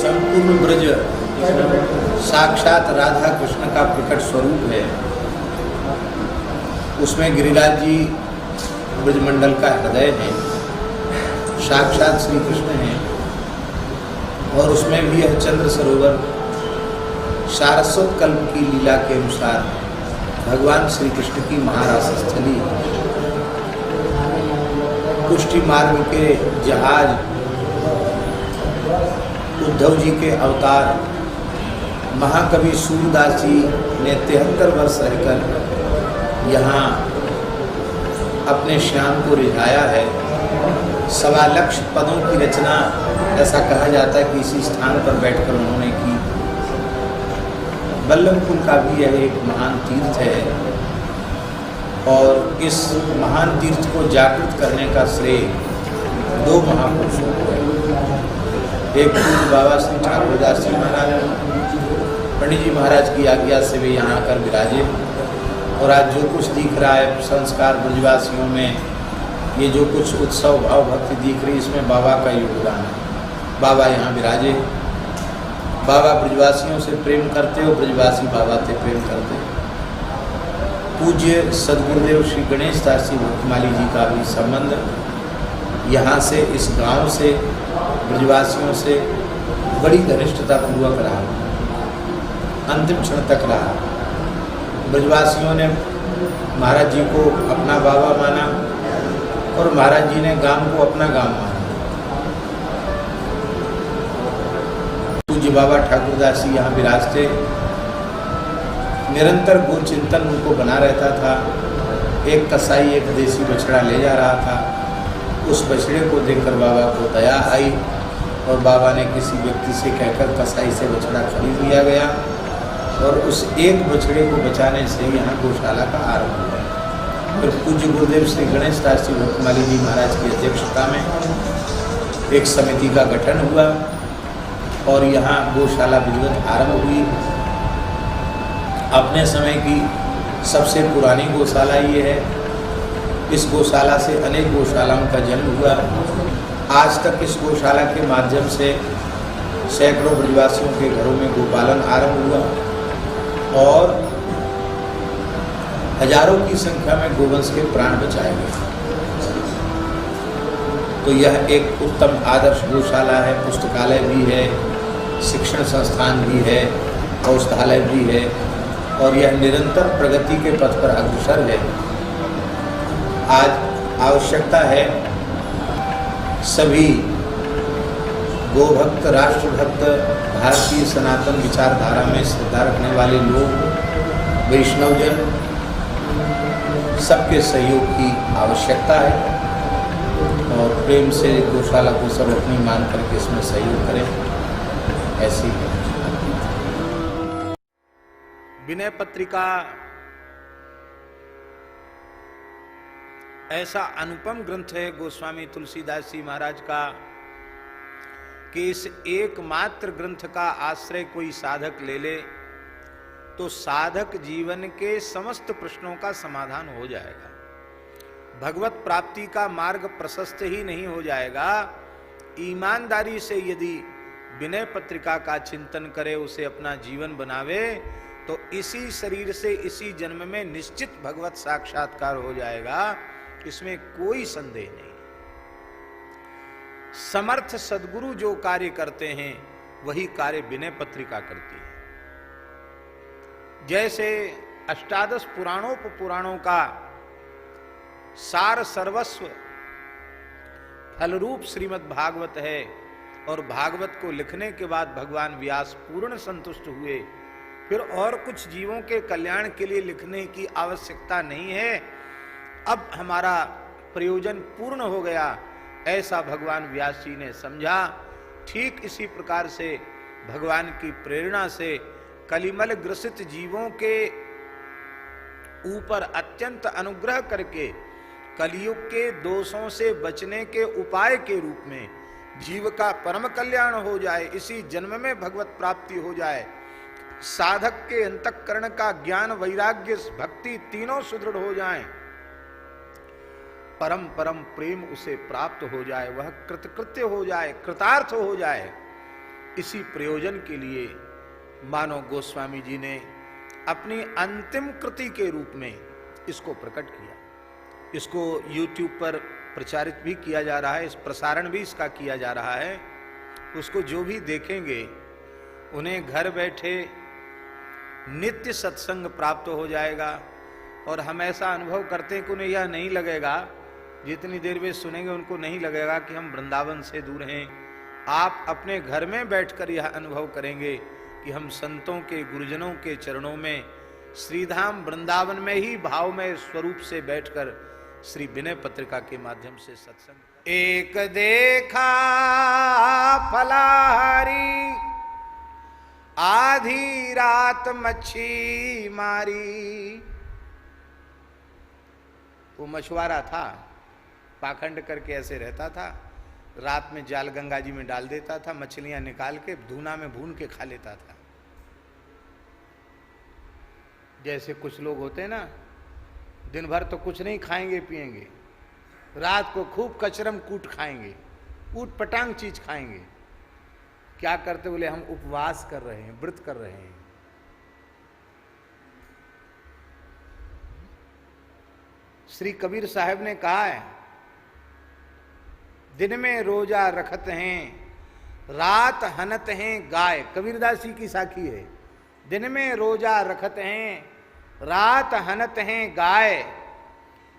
संपूर्ण ब्रज साक्षात राधा कृष्ण का प्रकट स्वरूप है। उसमें गिरिराज जी ब्रजमंडल का हृदय है, साक्षात श्री कृष्ण है। और उसमें भी यह चंद्र सरोवर सारस्वत कल्प की लीला के अनुसार भगवान श्री कृष्ण की महारास स्थली, पुष्टि मार्ग के जहाज, उद्धव जी के अवतार, महाकवि सूरदास जी ने 73 वर्ष रहकर यहाँ अपने श्याम को रिझाया है। 1.25 लाख पदों की रचना, ऐसा कहा जाता है कि इसी स्थान पर बैठकर उन्होंने की। बल्लभकुल का भी यह एक महान तीर्थ है और इस महान तीर्थ को जागृत करने का श्रेय 2 महापुरुषों को है। एक पूज्य बाबा श्री ठाकुरदास जी महाराज, पंडित जी महाराज की आज्ञा से वे यहाँ आकर विराजे। और आज जो कुछ दिख रहा है संस्कार ब्रजवासियों में, ये जो कुछ उत्सव भाव भक्ति दिख रही, इसमें बाबा का योगदान है। बाबा यहाँ विराजे, बाबा ब्रजवासियों से प्रेम करते हो, ब्रजवासी बाबा से प्रेम करते। पूज्य सदगुरुदेव श्री गणेश दास जी भक्तमाली जी का भी संबंध यहाँ से, इस गांव से, ब्रजवासियों से बड़ी घनिष्ठता पूर्वक रहा, अंतिम क्षण तक रहा। ब्रजवासियों ने महाराज जी को अपना बाबा माना और महाराज जी ने गांव को अपना गांव माना। पूज्य बाबा ठाकुरदास जी यहाँ विराजते, निरंतर गो चिंतन उनको बना रहता था। एक कसाई एक देसी बछड़ा ले जा रहा था, उस बछड़े को देखकर बाबा को दया आई और बाबा ने किसी व्यक्ति से कहकर कसाई से बछड़ा खरीद लिया गया और उस एक बछड़े को बचाने से यहाँ गौशाला का आरंभ हुआ। फिर पूज्य गुरुदेव श्री गणेश दास जी भक्तमाली जी महाराज की अध्यक्षता में एक समिति का गठन हुआ और यहाँ गौशाला विधिवत आरंभ हुई। अपने समय की सबसे पुरानी गौशाला ये है। इस गौशाला से अनेक गौशालाओं का जन्म हुआ। आज तक इस गौशाला के माध्यम से सैकड़ों ब्रजवासियों के घरों में गोपालन आरंभ हुआ और हजारों की संख्या में गोवंश के प्राण बचाए गए। तो यह एक उत्तम आदर्श गौशाला है। पुस्तकालय भी है, शिक्षण संस्थान भी है, औषधालय भी है और यह निरंतर प्रगति के पथ पर अग्रसर है। आज आवश्यकता है सभी गोभक्त, राष्ट्रभक्त, भारतीय सनातन विचारधारा में श्रद्धा रखने वाले लोग, वैष्णवजन, सबके सहयोग की आवश्यकता है और प्रेम से गौशाला को सब अपनी मान करके इसमें सहयोग करें। ऐसी है विनय पत्रिका। ऐसा अनुपम ग्रंथ है गोस्वामी तुलसीदास जी महाराज का कि इस एकमात्र ग्रंथ का आश्रय कोई साधक ले ले तो साधक जीवन के समस्त प्रश्नों का समाधान हो जाएगा। भगवत प्राप्ति का मार्ग प्रशस्त ही नहीं हो जाएगा, ईमानदारी से यदि विनय पत्रिका का चिंतन करे, उसे अपना जीवन बनावे, तो इसी शरीर से इसी जन्म में निश्चित भगवत साक्षात्कार हो जाएगा। इसमें कोई संदेह नहीं। समर्थ सद्गुरु जो कार्य करते हैं वही कार्य विनय पत्रिका करती है। जैसे अष्टादश पुराणों का सार सर्वस्व फलरूप श्रीमद् भागवत है और भागवत को लिखने के बाद भगवान व्यास पूर्ण संतुष्ट हुए। फिर और कुछ जीवों के कल्याण के लिए लिखने की आवश्यकता नहीं है, अब हमारा प्रयोजन पूर्ण हो गया, ऐसा भगवान व्यास जी ने समझा। ठीक इसी प्रकार से भगवान की प्रेरणा से कलिमल ग्रसित जीवों के ऊपर अत्यंत अनुग्रह करके कलियुग के दोषों से बचने के उपाय के रूप में जीव का परम कल्याण हो जाए, इसी जन्म में भगवत प्राप्ति हो जाए, साधक के अंतःकरण का ज्ञान, वैराग्य, भक्ति तीनों सुदृढ़ हो जाएं, परम परम प्रेम उसे प्राप्त हो जाए, वह कृतकृत्य हो जाए, कृतार्थ हो जाए, इसी प्रयोजन के लिए मानव गोस्वामी जी ने अपनी अंतिम कृति के रूप में इसको प्रकट किया। इसको YouTube पर प्रचारित भी किया जा रहा है, इस प्रसारण भी इसका किया जा रहा है। उसको जो भी देखेंगे उन्हें घर बैठे नित्य सत्संग प्राप्त हो जाएगा। और हम ऐसा अनुभव करते हैं कि उन्हें यह नहीं लगेगा, जितनी देर वे सुनेंगे उनको नहीं लगेगा कि हम वृंदावन से दूर हैं। आप अपने घर में बैठकर यह अनुभव करेंगे कि हम संतों के, गुरुजनों के चरणों में श्रीधाम वृंदावन में ही भावमय स्वरूप से बैठकर श्री विनय पत्रिका के माध्यम से सत्संग। एक देखा फलाहारी, आधी रात मच्छी मारी। वो मछुआरा था, पाखंड करके ऐसे रहता था, रात में जाल गंगा जी में डाल देता था, मछलियां निकाल के धूना में भून के खा लेता था। जैसे कुछ लोग होते हैं ना, दिन भर तो कुछ नहीं खाएंगे पिएंगे, रात को खूब कचरम कूट खाएंगे, ऊट पटांग चीज खाएंगे। क्या करते? बोले हम उपवास कर रहे हैं, व्रत कर रहे हैं। श्री कबीर साहब ने कहा है, दिन में रोजा रखत हैं, रात हनत हैं गाय। कबीरदास जी की साखी है। दिन में रोजा रखत हैं, रात हनत हैं गाय।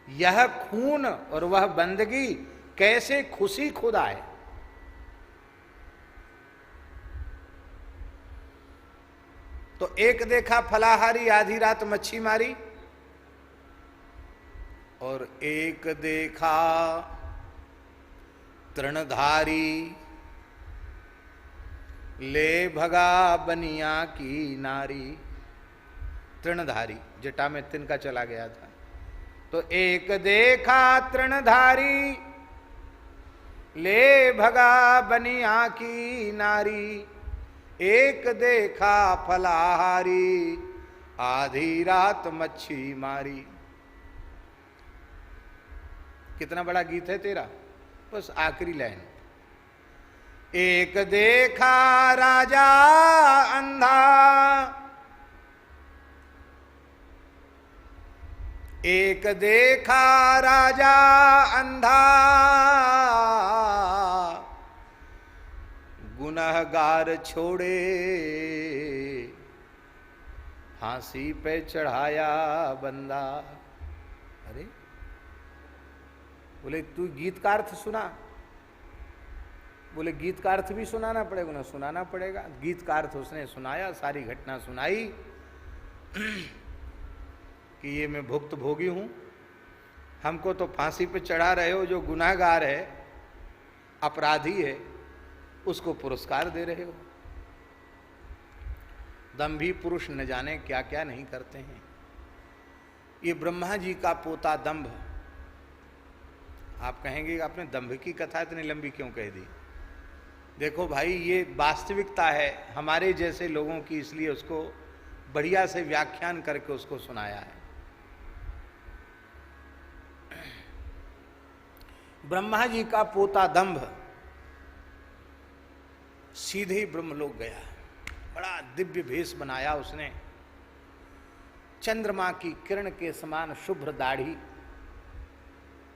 यह खून और वह बंदगी, कैसे खुशी खुद आए। तो एक देखा फलाहारी, आधी रात मच्छी मारी। और एक देखा तृणधारी, ले भगा बनिया की नारी। तृणधारी, जटा में तिनका चला गया था। तो एक देखा तृणधारी, ले भगा बनिया की नारी। एक देखा फलाहारी, आधी रात मच्छी मारी। कितना बड़ा गीत है तेरा, बस आखिरी लाइन। एक देखा राजा अंधा, एक देखा राजा अंधा। गुनहगार छोड़े, फांसी पे चढ़ाया बंदा। अरे बोले तू गीत का अर्थ सुना। बोले गीत का अर्थ भी सुनाना पड़ेगा ना? सुनाना पड़ेगा। गीत का अर्थ उसने सुनाया, सारी घटना सुनाई कि ये मैं भुक्त भोगी हूं, हमको तो फांसी पे चढ़ा रहे हो, जो गुनाहगार है, अपराधी है, उसको पुरस्कार दे रहे हो। दंभी पुरुष न जाने क्या क्या नहीं करते हैं। ये ब्रह्मा जी का पोता दंभ। आप कहेंगे आपने दंभ की कथा इतनी लंबी क्यों कह दी? देखो भाई, ये वास्तविकता है हमारे जैसे लोगों की, इसलिए उसको बढ़िया से व्याख्यान करके उसको सुनाया है। ब्रह्मा जी का पोता दंभ सीधे ही ब्रह्मलोक गया। बड़ा दिव्य भेष बनाया उसने, चंद्रमा की किरण के समान शुभ्र दाढ़ी,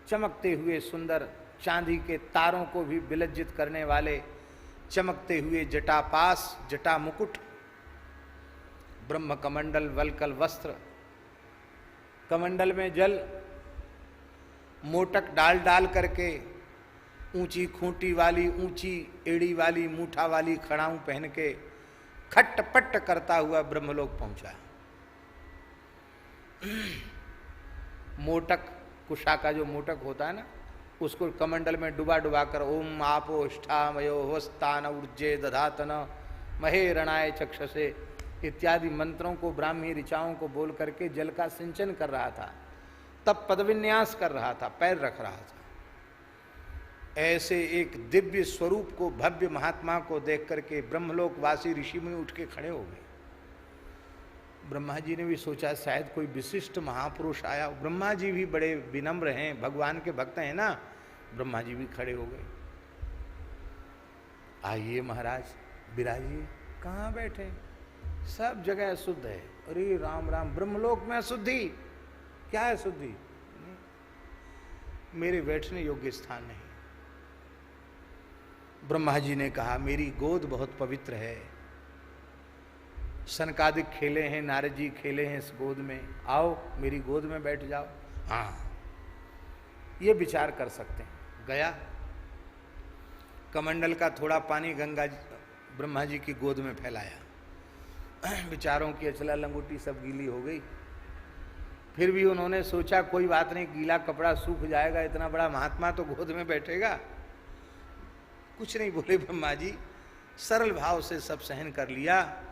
चमकते हुए सुंदर चांदी के तारों को भी विलज्जित करने वाले चमकते हुए जटापास, जटा मुकुट, ब्रह्म कमंडल, वलकल वस्त्र, कमंडल में जल, मोटक डाल डाल करके, ऊंची खूंटी वाली, ऊंची एड़ी वाली, मूठा वाली खड़ाऊं पहन के खट पट करता हुआ ब्रह्मलोक पहुंचा। मोटक, कुशा का जो मोटक होता है ना, उसको कमंडल में डुबा डुबा कर ओम आपोष्ठा मयो वस्तान ऊर्जे दधातन महे रणाय चक्षसे इत्यादि मंत्रों को, ब्राह्मी ऋचाओं को बोल करके जल का सिंचन कर रहा था। तब पदविन्यास कर रहा था, पैर रख रहा था। ऐसे एक दिव्य स्वरूप को, भव्य महात्मा को देख करके ब्रह्मलोकवासी ऋषि मुनि उठ के खड़े हो गए। ब्रह्मा जी ने भी सोचा शायद कोई विशिष्ट महापुरुष आया। ब्रह्मा जी भी बड़े विनम्र हैं, भगवान के भक्त हैं ना। ब्रह्मा जी भी खड़े हो गए। आइए महाराज, विराजिए। कहाँ बैठे? सब जगह अशुद्ध है। अरे राम राम, ब्रह्मलोक में अशुद्धि? क्या है शुद्धि? मेरे बैठने योग्य स्थान नहीं। ब्रह्मा जी ने कहा मेरी गोद बहुत पवित्र है, सनकादिक खेले हैं, नारद जी खेले हैं इस गोद में, आओ मेरी गोद में बैठ जाओ। हाँ, ये विचार कर सकते हैं। गया, कमंडल का थोड़ा पानी गंगा जी, ब्रह्मा जी की गोद में फैलाया। विचारों की अचला लंगोटी सब गीली हो गई। फिर भी उन्होंने सोचा कोई बात नहीं, गीला कपड़ा सूख जाएगा, इतना बड़ा महात्मा तो गोद में बैठेगा। कुछ नहीं बोले ब्रह्मा जी, सरल भाव से सब सहन कर लिया।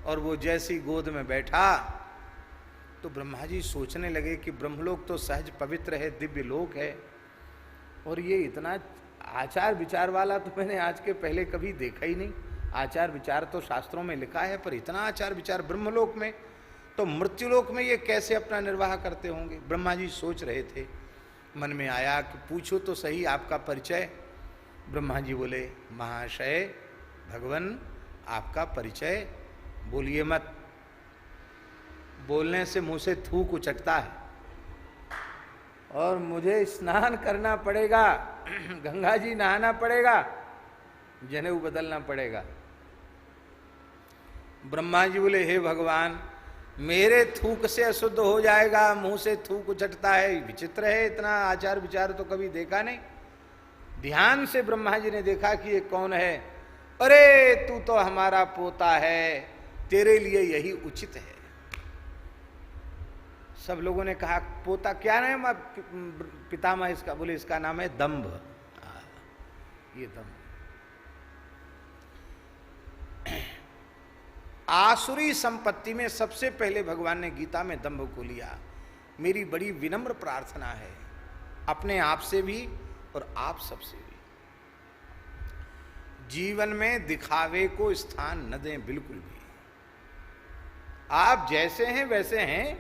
और वो जैसी गोद में बैठा तो ब्रह्मा जी सोचने लगे कि ब्रह्मलोक तो सहज पवित्र है, दिव्य लोक है, और ये इतना आचार विचार वाला तो मैंने आज के पहले कभी देखा ही नहीं। आचार विचार तो शास्त्रों में लिखा है, पर इतना आचार विचार ब्रह्मलोक में, तो मृत्युलोक में ये कैसे अपना निर्वाह करते होंगे? ब्रह्मा जी सोच रहे थे। मन में आया कि पूछो तो सही आपका परिचय। ब्रह्मा जी बोले महाशय भगवान आपका परिचय बोलिए मत, बोलने से मुंह से थूक उचटता है और मुझे स्नान करना पड़ेगा, गंगा जी नहाना पड़ेगा, जनेऊ बदलना पड़ेगा। ब्रह्मा जी बोले हे भगवान मेरे थूक से अशुद्ध हो जाएगा, मुंह से थूक उचटता है, विचित्र है, इतना आचार विचार तो कभी देखा नहीं। ध्यान से ब्रह्मा जी ने देखा कि ये कौन है। अरे तू तो हमारा पोता है, तेरे लिए यही उचित है। सब लोगों ने कहा पोता क्या नाम है पितामह इसका? बोले इसका नाम है दंभ। ये दंभ। आसुरी संपत्ति में सबसे पहले भगवान ने गीता में दंभ को लिया। मेरी बड़ी विनम्र प्रार्थना है अपने आप से भी और आप सबसे भी, जीवन में दिखावे को स्थान न दें बिल्कुल भी। आप जैसे हैं वैसे हैं,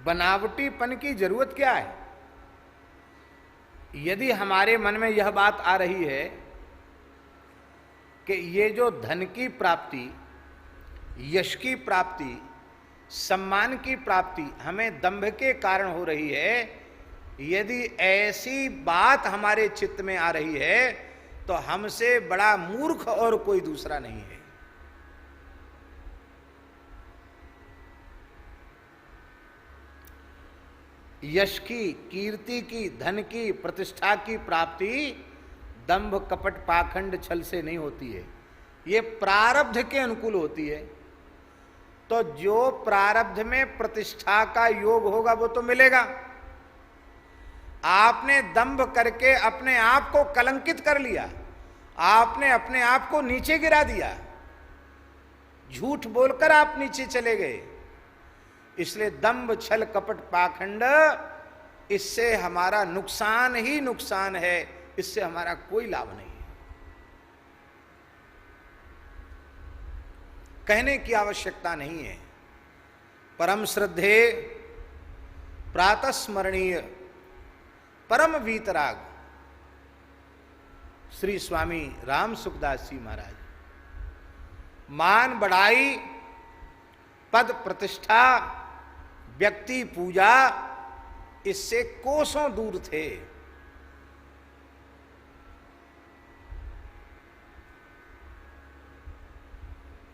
बनावटीपन की जरूरत क्या है? यदि हमारे मन में यह बात आ रही है कि ये जो धन की प्राप्ति, यश की प्राप्ति, सम्मान की प्राप्ति हमें दंभ के कारण हो रही है, यदि ऐसी बात हमारे चित्त में आ रही है तो हमसे बड़ा मूर्ख और कोई दूसरा नहीं है। यश की, कीर्ति की, धन की, प्रतिष्ठा की प्राप्ति दंभ कपट पाखंड छल से नहीं होती है, ये प्रारब्ध के अनुकूल होती है। तो जो प्रारब्ध में प्रतिष्ठा का योग होगा वो तो मिलेगा। आपने दंभ करके अपने आप को कलंकित कर लिया, आपने अपने आप को नीचे गिरा दिया, झूठ बोलकर आप नीचे चले गए। इसलिए दंभ छल कपट पाखंड, इससे हमारा नुकसान ही नुकसान है, इससे हमारा कोई लाभ नहीं है। कहने की आवश्यकता नहीं है। परम श्रद्धे प्रातस्मरणीय परम वीतराग श्री स्वामी राम सुखदास जी महाराज, मान बढ़ाई, पद प्रतिष्ठा, व्यक्ति पूजा, इससे कोसों दूर थे।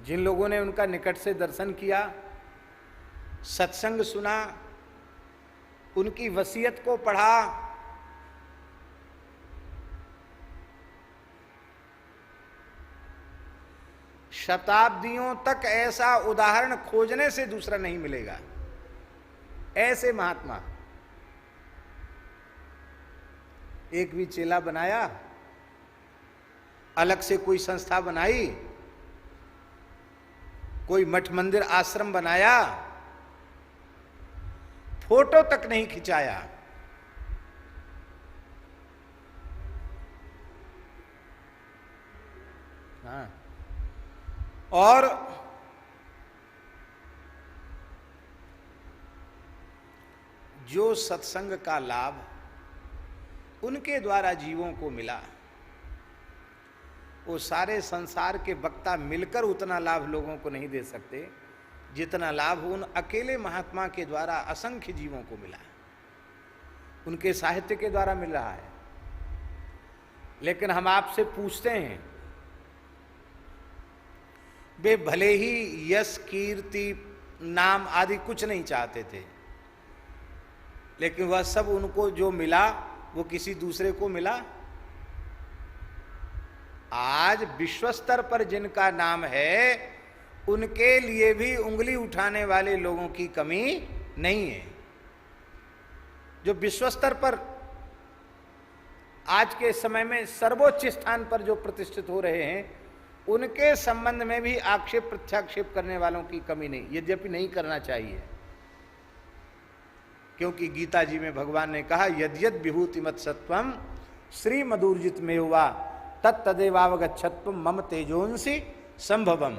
जिन लोगों ने उनका निकट से दर्शन किया, सत्संग सुना, उनकी वसीयत को पढ़ा, शताब्दियों तक ऐसा उदाहरण खोजने से दूसरा नहीं मिलेगा। ऐसे महात्मा, एक भी चेला बनाया, अलग से कोई संस्था बनाई, कोई मठ मंदिर आश्रम बनाया, फोटो तक नहीं खिंचाया। हाँ, और जो सत्संग का लाभ उनके द्वारा जीवों को मिला, वो सारे संसार के वक्ता मिलकर उतना लाभ लोगों को नहीं दे सकते जितना लाभ उन अकेले महात्मा के द्वारा असंख्य जीवों को मिला है, उनके साहित्य के द्वारा मिल रहा है। लेकिन हम आपसे पूछते हैं, वे भले ही यश कीर्ति नाम आदि कुछ नहीं चाहते थे, लेकिन वह सब उनको जो मिला वो किसी दूसरे को मिला। आज विश्व स्तर पर जिनका नाम है उनके लिए भी उंगली उठाने वाले लोगों की कमी नहीं है। जो विश्व स्तर पर आज के समय में सर्वोच्च स्थान पर जो प्रतिष्ठित हो रहे हैं, उनके संबंध में भी आक्षेप प्रत्याक्षेप करने वालों की कमी नहीं, यद्यपि नहीं करना चाहिए। क्योंकि गीता जी में भगवान ने कहा, यद्यद विभूति मत सत्वम श्री मधुर्जित में हुआ तत्तदेवावगच्छत्व मम तेजोंसि संभवम।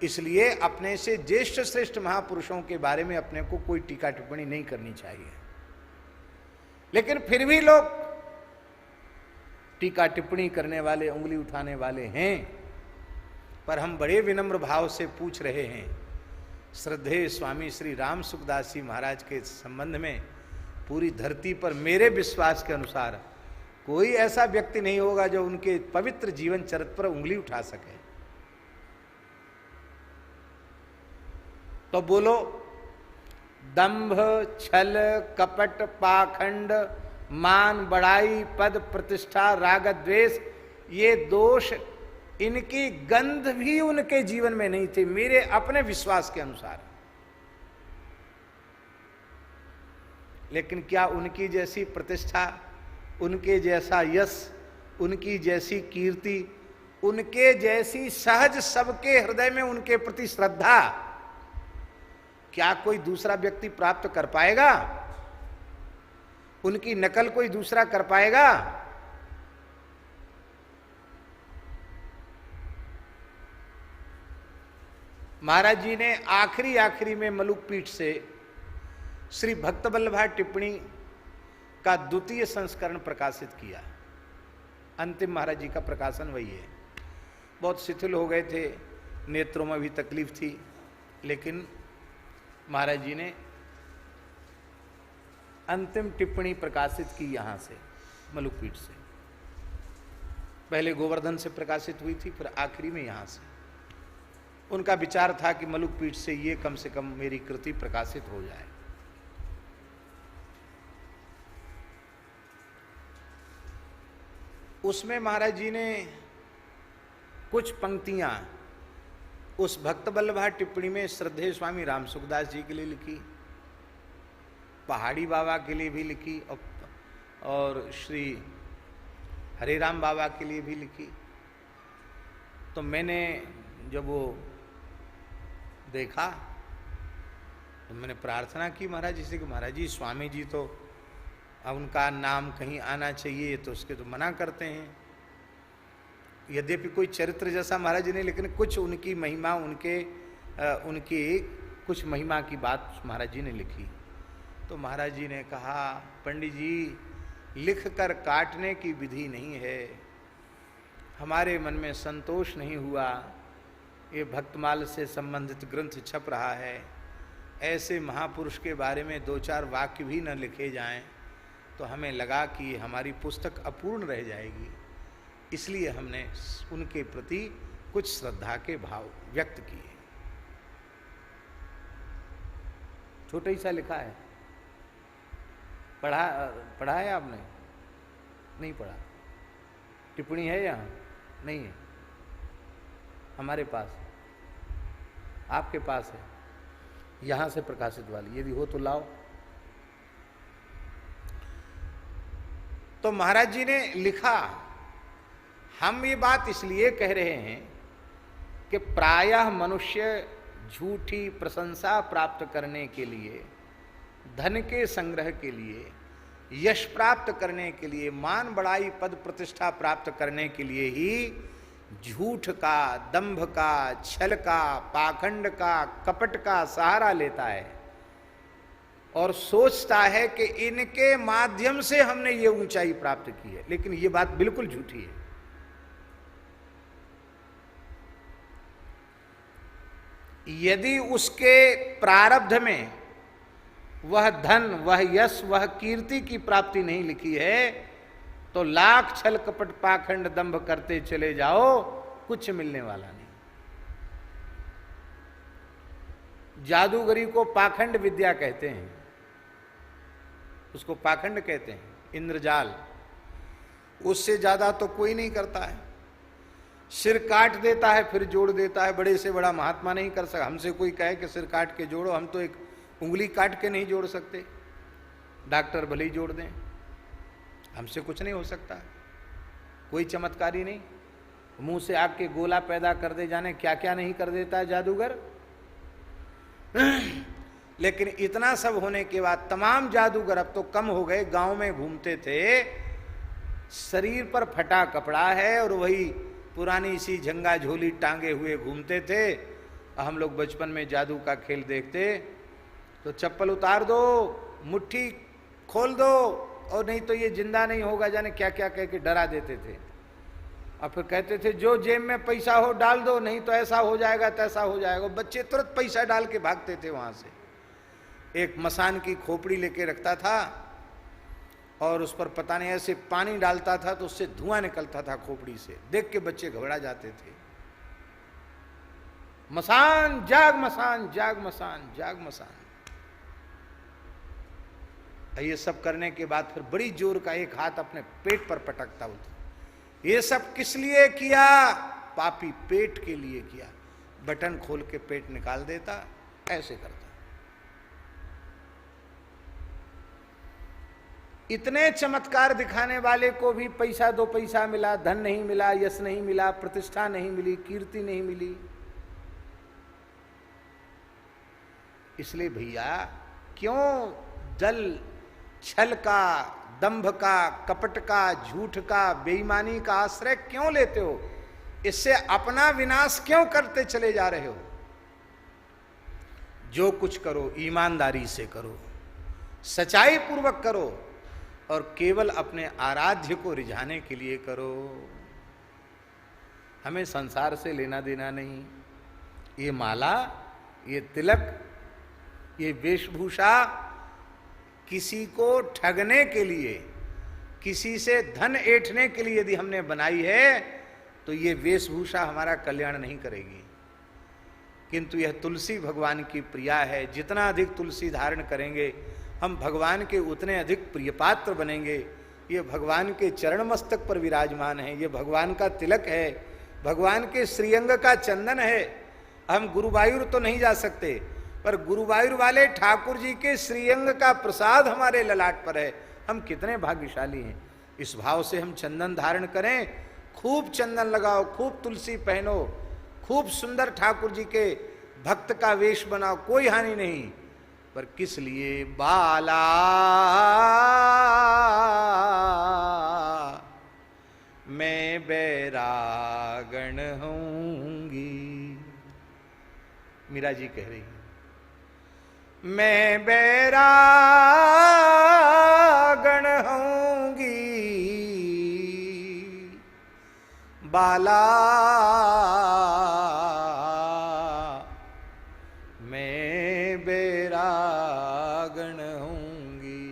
इसलिए अपने से ज्येष्ठ श्रेष्ठ महापुरुषों के बारे में अपने को कोई टीका टिप्पणी नहीं करनी चाहिए। लेकिन फिर भी लोग टीका टिप्पणी करने वाले, उंगली उठाने वाले हैं। पर हम बड़े विनम्र भाव से पूछ रहे हैं, श्रद्धेय स्वामी श्री राम सुखदास जी महाराज के संबंध में पूरी धरती पर मेरे विश्वास के अनुसार कोई ऐसा व्यक्ति नहीं होगा जो उनके पवित्र जीवन चरित्र पर उंगली उठा सके। तो बोलो, दंभ, छल, कपट, पाखंड, मान, बड़ाई, पद, प्रतिष्ठा, राग, द्वेष, ये दोष, इनकी गंध भी उनके जीवन में नहीं थी मेरे अपने विश्वास के अनुसार। लेकिन क्या उनकी जैसी प्रतिष्ठा, उनके जैसा यश, उनकी जैसी कीर्ति, उनके जैसी सहज सबके हृदय में उनके प्रति श्रद्धा क्या कोई दूसरा व्यक्ति प्राप्त कर पाएगा? उनकी नकल कोई दूसरा कर पाएगा? महाराज जी ने आखिरी में मलुक पीठ से श्री भक्त वल्लभा टिप्पणी का द्वितीय संस्करण प्रकाशित किया। अंतिम महाराज जी का प्रकाशन वही है। बहुत शिथिल हो गए थे, नेत्रों में भी तकलीफ थी, लेकिन महाराज जी ने अंतिम टिप्पणी प्रकाशित की यहां से, मलुक पीठ से। पहले गोवर्धन से प्रकाशित हुई थी, फिर आखिरी में यहां से। उनका विचार था कि मलुक पीठ से ये कम से कम मेरी कृति प्रकाशित हो जाए। उसमें महाराज जी ने कुछ पंक्तियां उस भक्त वल्लभा टिप्पणी में श्रद्धेय स्वामी राम सुखदास जी के लिए लिखी, पहाड़ी बाबा के लिए भी लिखी और श्री हरिराम बाबा के लिए भी लिखी। तो मैंने जब वो देखा तो मैंने प्रार्थना की महाराज जी से कि महाराज जी, स्वामी जी तो अब उनका नाम कहीं आना चाहिए तो उसके तो मना करते हैं। यद्यपि कोई चरित्र जैसा महाराज जी ने, लेकिन कुछ उनकी महिमा, उनकी कुछ महिमा की बात महाराज जी ने लिखी। तो महाराज जी ने कहा, पंडित जी, लिख कर काटने की विधि नहीं है, हमारे मन में संतोष नहीं हुआ। ये भक्तमाल से संबंधित ग्रंथ छप रहा है, ऐसे महापुरुष के बारे में दो चार वाक्य भी न लिखे जाएं तो हमें लगा कि हमारी पुस्तक अपूर्ण रह जाएगी। इसलिए हमने उनके प्रति कुछ श्रद्धा के भाव व्यक्त किए। छोटा ही सा लिखा है, पढ़ा है आपने? नहीं पढ़ा? टिप्पणी है यहाँ? नहीं है हमारे पास, आपके पास है, यहां से प्रकाशित वाली यदि हो तो लाओ। तो महाराज जी ने लिखा, हम ये बात इसलिए कह रहे हैं कि प्रायः मनुष्य झूठी प्रशंसा प्राप्त करने के लिए, धन के संग्रह के लिए, यश प्राप्त करने के लिए, मान बढ़ाई पद प्रतिष्ठा प्राप्त करने के लिए ही झूठ का, दंभ का, छल का, पाखंड का, कपट का सहारा लेता है और सोचता है कि इनके माध्यम से हमने ये ऊंचाई प्राप्त की है। लेकिन ये बात बिल्कुल झूठी है। यदि उसके प्रारब्ध में वह धन, वह यश, वह कीर्ति की प्राप्ति नहीं लिखी है, तो लाख छल कपट पाखंड दंभ करते चले जाओ, कुछ मिलने वाला नहीं। जादूगरी को पाखंड विद्या कहते हैं, उसको पाखंड कहते हैं, इंद्रजाल। उससे ज्यादा तो कोई नहीं करता है। सिर काट देता है फिर जोड़ देता है, बड़े से बड़ा महात्मा नहीं कर सकता। हमसे कोई कहे कि सिर काट के जोड़ो, हम तो एक उंगली काट के नहीं जोड़ सकते, डॉक्टर भले ही जोड़ दें, हमसे कुछ नहीं हो सकता। कोई चमत्कारी नहीं, मुंह से आग के गोला पैदा कर दे, जाने क्या क्या नहीं कर देता है जादूगर। लेकिन इतना सब होने के बाद तमाम जादूगर अब तो कम हो गए, गांव में घूमते थे, शरीर पर फटा कपड़ा है और वही पुरानी सी झंगा झोली टांगे हुए घूमते थे। हम लोग बचपन में जादू का खेल देखते तो चप्पल उतार दो, मुट्ठी खोल दो, और नहीं तो ये जिंदा नहीं होगा, जाने क्या क्या कह के डरा देते थे। और फिर कहते थे जो जेब में पैसा हो डाल दो, नहीं तो ऐसा हो जाएगा तैसा हो जाएगा। बच्चे तुरंत पैसा डाल के भागते थे वहां से। एक मसान की खोपड़ी लेके रखता था और उस पर पता नहीं ऐसे पानी डालता था तो उससे धुआं निकलता था खोपड़ी से, देख के बच्चे घबरा जाते थे। मसान जाग, मसान जाग, मसान जाग, मसान। ये सब करने के बाद फिर बड़ी जोर का एक हाथ अपने पेट पर पटकता होता। ये सब किस लिए किया? पापी पेट के लिए किया। बटन खोल के पेट निकाल देता, ऐसे करता। इतने चमत्कार दिखाने वाले को भी पैसा दो पैसा मिला, धन नहीं मिला, यश नहीं मिला, प्रतिष्ठा नहीं मिली, कीर्ति नहीं मिली। इसलिए भैया क्यों दल छल का, दंभ का, कपट का, झूठ का, बेईमानी का आश्रय क्यों लेते हो? इससे अपना विनाश क्यों करते चले जा रहे हो? जो कुछ करो ईमानदारी से करो, सच्चाई पूर्वक करो, और केवल अपने आराध्य को रिझाने के लिए करो। हमें संसार से लेना देना नहीं। ये माला, ये तिलक, ये वेशभूषा किसी को ठगने के लिए, किसी से धन ऐंठने के लिए यदि हमने बनाई है तो ये वेशभूषा हमारा कल्याण नहीं करेगी। किंतु यह तुलसी भगवान की प्रिया है। जितना अधिक तुलसी धारण करेंगे हम भगवान के उतने अधिक प्रिय पात्र बनेंगे। ये भगवान के चरण मस्तक पर विराजमान है, ये भगवान का तिलक है, भगवान के श्रीअंग का चंदन है। हम गुरुवायूर तो नहीं जा सकते, पर गुरुवायूर वाले ठाकुर जी के श्रीअंग का प्रसाद हमारे ललाट पर है। हम कितने भाग्यशाली हैं। इस भाव से हम चंदन धारण करें, खूब चंदन लगाओ, खूब तुलसी पहनो, खूब सुंदर ठाकुर जी के भक्त का वेश बनाओ, कोई हानि नहीं। पर किस लिए? बाला मैं बैरागण होंगी। मीरा जी कह रही है मैं बैरागण होंगी, बाला मैं बैरागण होंगी।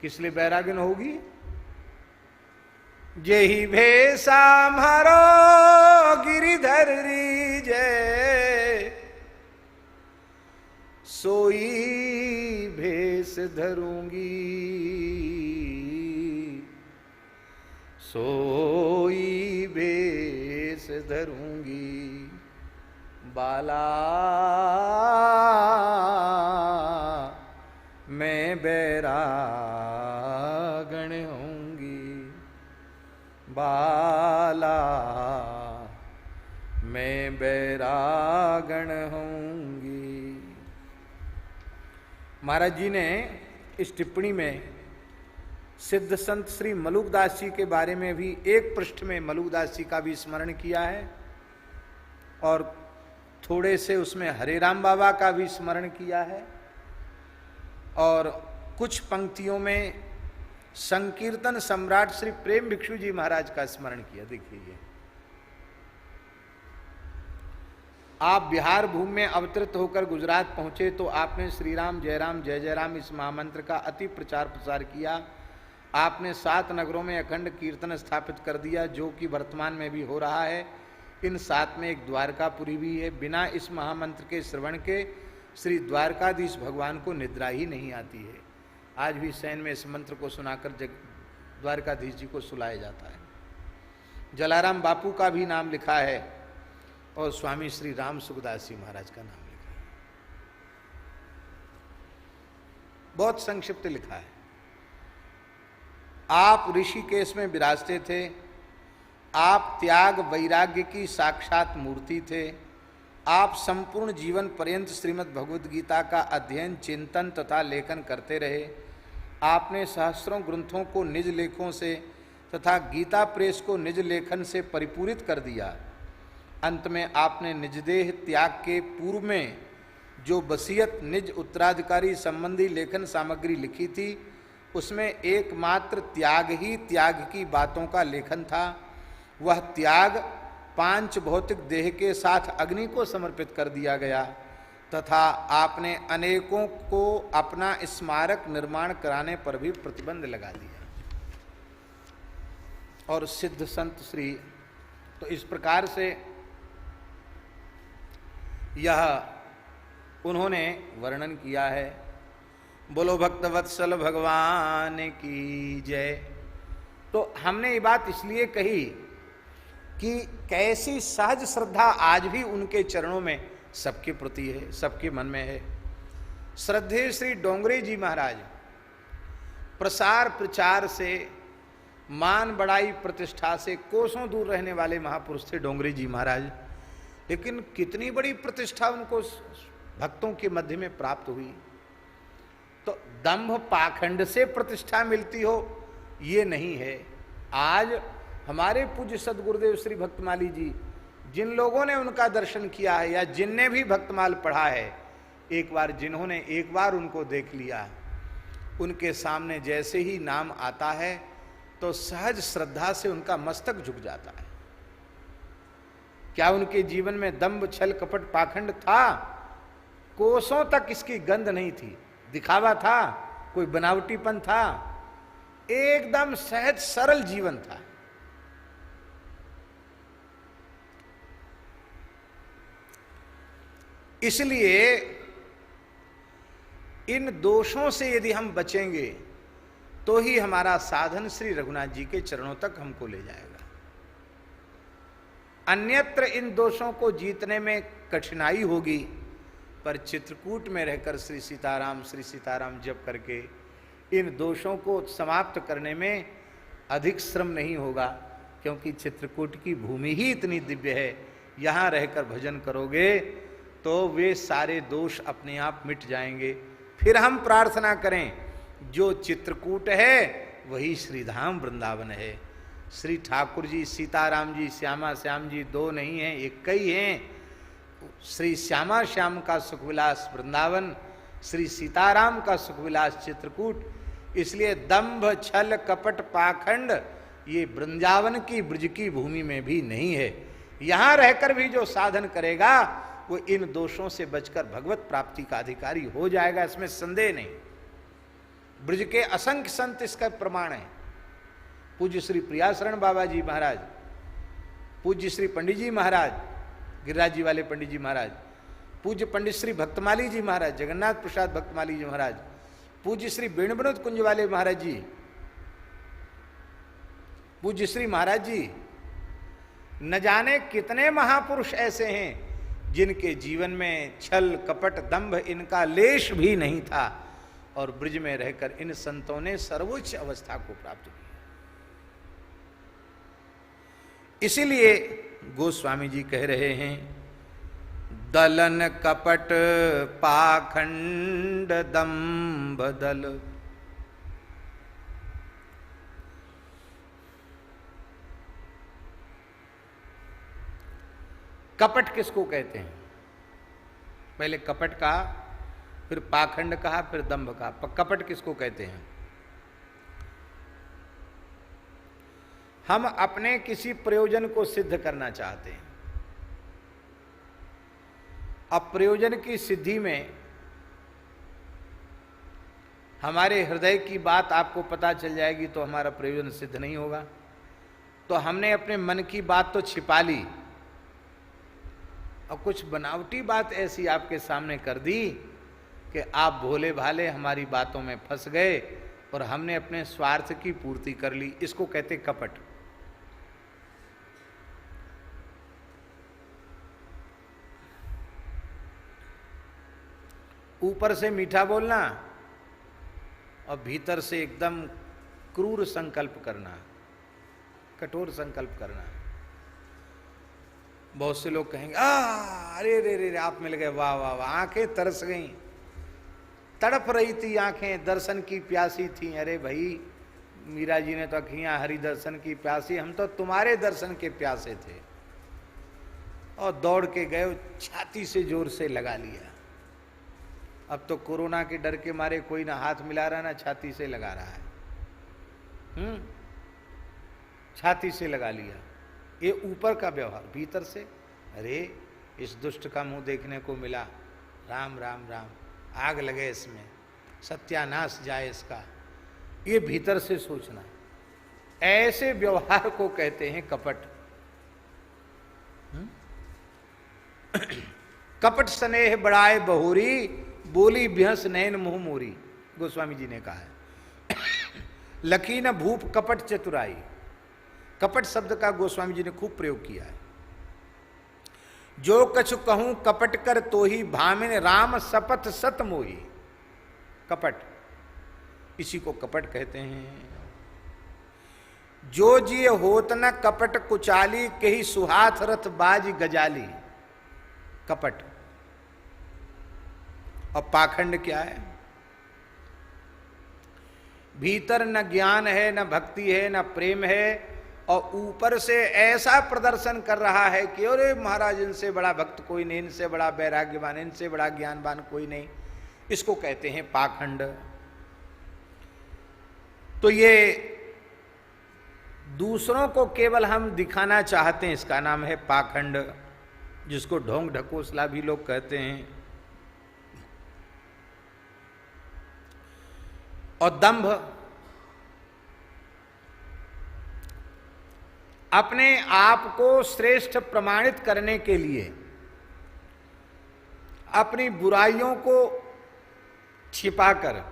किस लिए बैरागण होगी? जेहि भेषा मारो गिरिधर जय, सोई भेष धरूंगी, सोई भेष धरूंगी, बाला मैं बैरागण होंगी, बाला मैं बैरागण होंगी। महाराज जी ने इस टिप्पणी में सिद्ध संत श्री मलुकदास जी के बारे में भी एक पृष्ठ में मलुकदास जी का भी स्मरण किया है, और थोड़े से उसमें हरे राम बाबा का भी स्मरण किया है, और कुछ पंक्तियों में संकीर्तन सम्राट श्री प्रेम भिक्षु जी महाराज का स्मरण किया। देखिए आप बिहार भूमि में अवतरित होकर गुजरात पहुंचे तो आपने श्री राम जय जय राम इस महामंत्र का अति प्रचार प्रसार किया। आपने 7 नगरों में अखंड कीर्तन स्थापित कर दिया, जो कि वर्तमान में भी हो रहा है। इन 7 में एक द्वारकापुरी भी है। बिना इस महामंत्र के श्रवण के श्री द्वारकाधीश भगवान को निद्रा ही नहीं आती है। आज भी शयन में इस मंत्र को सुनाकर द्वारकाधीश जी को सुलाया जाता है। जलाराम बापू का भी नाम लिखा है और स्वामी श्री राम सुखदास जी महाराज का नाम लिखा है। बहुत संक्षिप्त लिखा है। आप ऋषिकेश में विराजते थे। आप त्याग वैराग्य की साक्षात मूर्ति थे। आप संपूर्ण जीवन पर्यंत श्रीमद् भगवद गीता का अध्ययन, चिंतन तथा लेखन करते रहे। आपने सहस्रों ग्रंथों को निज लेखों से तथा गीता प्रेस को निज लेखन से परिपूरित कर दिया। अंत में आपने निज देह त्याग के पूर्व में जो वसीयत निज उत्तराधिकारी संबंधी लेखन सामग्री लिखी थी, उसमें एकमात्र त्याग ही त्याग की बातों का लेखन था। वह त्याग 5 भौतिक देह के साथ अग्नि को समर्पित कर दिया गया तथा आपने अनेकों को अपना स्मारक निर्माण कराने पर भी प्रतिबंध लगा दिया। और सिद्ध संत श्री तो इस प्रकार से यह उन्होंने वर्णन किया है। बोलो भक्तवत्सल भगवान की जय। तो हमने ये बात इसलिए कही कि कैसी सहज श्रद्धा आज भी उनके चरणों में सबके प्रति है, सबके मन में है। श्रद्धेय श्री डोंगरे जी महाराज प्रसार प्रचार से, मान बड़ाई प्रतिष्ठा से कोसों दूर रहने वाले महापुरुष थे डोंगरे जी महाराज। लेकिन कितनी बड़ी प्रतिष्ठा उनको भक्तों के मध्य में प्राप्त हुई। तो दंभ पाखंड से प्रतिष्ठा मिलती हो ये नहीं है। आज हमारे पूज्य सदगुरुदेव श्री भक्तमाली जी, जिन लोगों ने उनका दर्शन किया है या जिनने भी भक्तमाल पढ़ा है, जिन्होंने एक बार उनको देख लिया, उनके सामने जैसे ही नाम आता है तो सहज श्रद्धा से उनका मस्तक झुक जाता है। क्या उनके जीवन में दंभ छल कपट पाखंड था? कोसों तक इसकी गंध नहीं थी। दिखावा था, कोई बनावटीपन था? एकदम सहज सरल जीवन था। इसलिए इन दोषों से यदि हम बचेंगे तो ही हमारा साधन श्री रघुनाथ जी के चरणों तक हमको ले जाएगा। अन्यत्र इन दोषों को जीतने में कठिनाई होगी, पर चित्रकूट में रहकर श्री सीताराम जप करके इन दोषों को समाप्त करने में अधिक श्रम नहीं होगा, क्योंकि चित्रकूट की भूमि ही इतनी दिव्य है। यहाँ रहकर भजन करोगे तो वे सारे दोष अपने आप मिट जाएंगे। फिर हम प्रार्थना करें, जो चित्रकूट है वही श्रीधाम वृंदावन है। श्री ठाकुर जी, सीताराम जी, श्यामा श्याम जी 2 नहीं हैं, एक ही हैं। श्री श्यामा श्याम का सुखविलास वृंदावन, श्री सीताराम का सुखविलास चित्रकूट। इसलिए दंभ छल कपट पाखंड ये वृंदावन की ब्रज की भूमि में भी नहीं है। यहाँ रहकर भी जो साधन करेगा वो इन दोषों से बचकर भगवत प्राप्ति का अधिकारी हो जाएगा, इसमें संदेह नहीं। ब्रज के असंख्य संत इसका प्रमाण है। पूज्य श्री प्रियाशरण बाबा जी महाराज, पूज्य श्री पंडित जी महाराज, गिरिराज जी वाले पंडित जी महाराज, पूज्य पंडित श्री भक्तमाली जी महाराज, जगन्नाथ प्रसाद भक्तमाली जी महाराज, पूज्य श्री वेणु विनोद कुंज वाले महाराज जी, पूज्य श्री महाराज जी, न जाने कितने महापुरुष ऐसे हैं जिनके जीवन में छल कपट दंभ इनका लेश भी नहीं था, और ब्रज में रहकर इन संतों ने सर्वोच्च अवस्था को प्राप्त किया। इसीलिए गोस्वामी जी कह रहे हैं, दलन कपट पाखंड दंभ दल। कपट किसको कहते हैं? पहले कपट कहा, फिर पाखंड कहा, फिर दंभ कहा। कपट किसको कहते हैं? हम अपने किसी प्रयोजन को सिद्ध करना चाहते हैं, अप्रयोजन की सिद्धि में हमारे हृदय की बात आपको पता चल जाएगी तो हमारा प्रयोजन सिद्ध नहीं होगा। तो हमने अपने मन की बात तो छिपा ली और कुछ बनावटी बात ऐसी आपके सामने कर दी कि आप भोले भाले हमारी बातों में फंस गए और हमने अपने स्वार्थ की पूर्ति कर ली। इसको कहते कपट। ऊपर से मीठा बोलना और भीतर से एकदम क्रूर संकल्प करना, कठोर संकल्प करना। बहुत से लोग कहेंगे अरे रे रे आप मिल गए, वाह वाह वाह, आंखें तरस गईं, तड़प रही थी आंखें, दर्शन की प्यासी थी। अरे भाई मीरा जी ने तो अखियां हरि दर्शन की प्यासी, हम तो तुम्हारे दर्शन के प्यासे थे। और दौड़ के गए, छाती से जोर से लगा लिया। अब तो कोरोना के डर के मारे कोई ना हाथ मिला रहा ना छाती से लगा रहा है। छाती से लगा लिया। ये ऊपर का व्यवहार। भीतर से अरे इस दुष्ट का मुंह देखने को मिला, राम राम राम, आग लगे इसमें, सत्यानाश जाए इसका। ये भीतर से सोचना। ऐसे व्यवहार को कहते हैं कपट। कपट स्नेह बढ़ाए बहोरी, बोली भ्यंस नैन मुंह मोरी, गोस्वामी जी ने कहा है। लकी न भूप कपट चतुराई। कपट शब्द का गोस्वामी जी ने खूब प्रयोग किया है। जो कछु कहूं कपट कर तो ही, भामिन राम सपथ सत मोही। कपट, इसी को कपट कहते हैं। जो जिय होत न कपट कुचाली, कही सुहाथ रथ बाज गजाली। कपट। और पाखंड क्या है? भीतर न ज्ञान है, न भक्ति है, न प्रेम है, और ऊपर से ऐसा प्रदर्शन कर रहा है कि अरे महाराज इनसे बड़ा भक्त कोई नहीं, इनसे बड़ा वैराग्यवान, इनसे बड़ा ज्ञानवान कोई नहीं। इसको कहते हैं पाखंड। तो ये दूसरों को केवल हम दिखाना चाहते हैं, इसका नाम है पाखंड, जिसको ढोंग ढकोसला भी लोग कहते हैं। और दंभ, अपने आप को श्रेष्ठ प्रमाणित करने के लिए अपनी बुराइयों को छिपाकर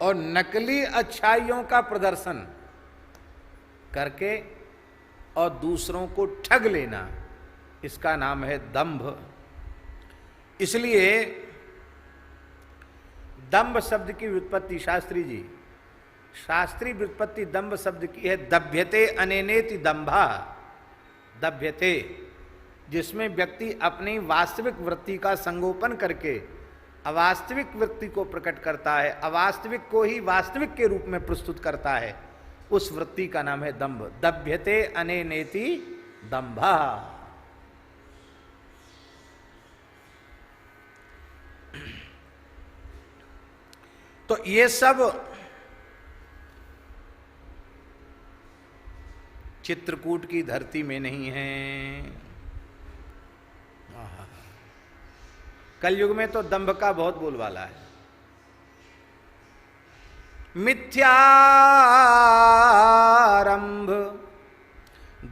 और नकली अच्छाइयों का प्रदर्शन करके और दूसरों को ठग लेना, इसका नाम है दंभ। इसलिए दंभ शब्द की व्युत्पत्ति शास्त्रीय व्युत्पत्ति दंभ शब्द की है दभ्यते अनेनेति दंभा। दभ्यते, जिसमें व्यक्ति अपनी वास्तविक वृत्ति का संगोपन करके अवास्तविक वृत्ति को प्रकट करता है, अवास्तविक को ही वास्तविक के रूप में प्रस्तुत करता है, उस वृत्ति का नाम है दंभ। दभ्यते अनेनेति दंभा। तो ये सब चित्रकूट की धरती में नहीं है। कलयुग में तो दंभ का बहुत बोलबाला है। मिथ्यारंभ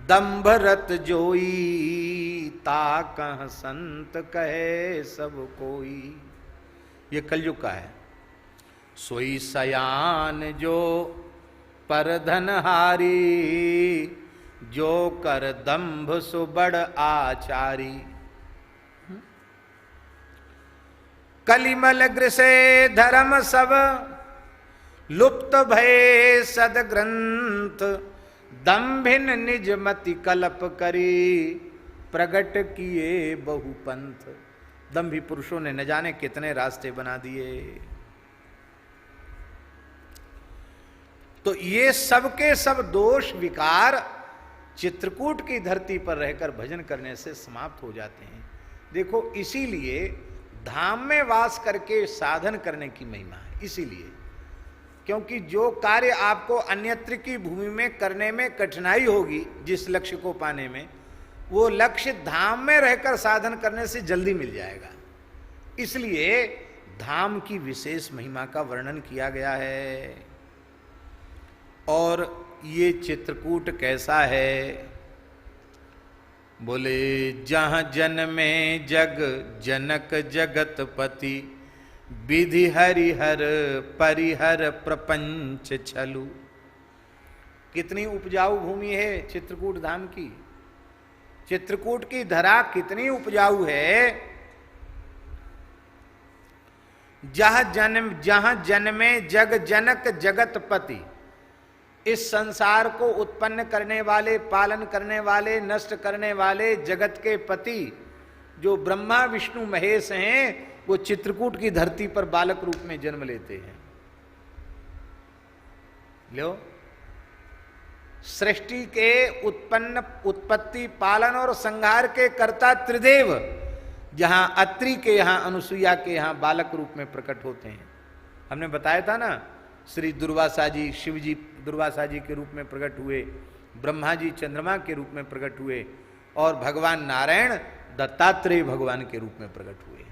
दंभ रत जोई, ताकह संत कहे सब कोई। ये कलयुग का है। सोई सयान जो परधनहारी, जो कर दंभ सुबड़ आचारी। कलिमल गृसे धर्म सब, लुप्त भय सदग्रंथ। दंभिन निज मति कल्प करी, प्रगट किए बहुपंथ। दंभी पुरुषों ने न जाने कितने रास्ते बना दिए। तो ये सबके सब दोष विकार चित्रकूट की धरती पर रहकर भजन करने से समाप्त हो जाते हैं। देखो, इसीलिए धाम में वास करके साधन करने की महिमा है। इसीलिए, क्योंकि जो कार्य आपको अन्यत्र की भूमि में करने में कठिनाई होगी, जिस लक्ष्य को पाने में, वो लक्ष्य धाम में रहकर साधन करने से जल्दी मिल जाएगा। इसलिए धाम की विशेष महिमा का वर्णन किया गया है। और ये चित्रकूट कैसा है? बोले जहां जन्मे जग जनक जगतपति, विधि हरिहर परिहर प्रपंच छलु। कितनी उपजाऊ भूमि है चित्रकूट धाम की। चित्रकूट की धरा कितनी उपजाऊ है। जहां जन्मे जग जनक जगतपति, इस संसार को उत्पन्न करने वाले, पालन करने वाले, नष्ट करने वाले जगत के पति जो ब्रह्मा विष्णु महेश हैं, वो चित्रकूट की धरती पर बालक रूप में जन्म लेते हैं। लो, सृष्टि के उत्पत्ति, पालन और संहार के कर्ता त्रिदेव जहां अत्रि के, यहां अनुसुईया के, यहां बालक रूप में प्रकट होते हैं। हमने बताया था ना, श्री दुर्वासा जी, शिव जी दुर्वासा जी के रूप में प्रकट हुए, ब्रह्मा जी चंद्रमा के रूप में प्रकट हुए, और भगवान नारायण दत्तात्रेय भगवान के रूप में प्रकट हुए।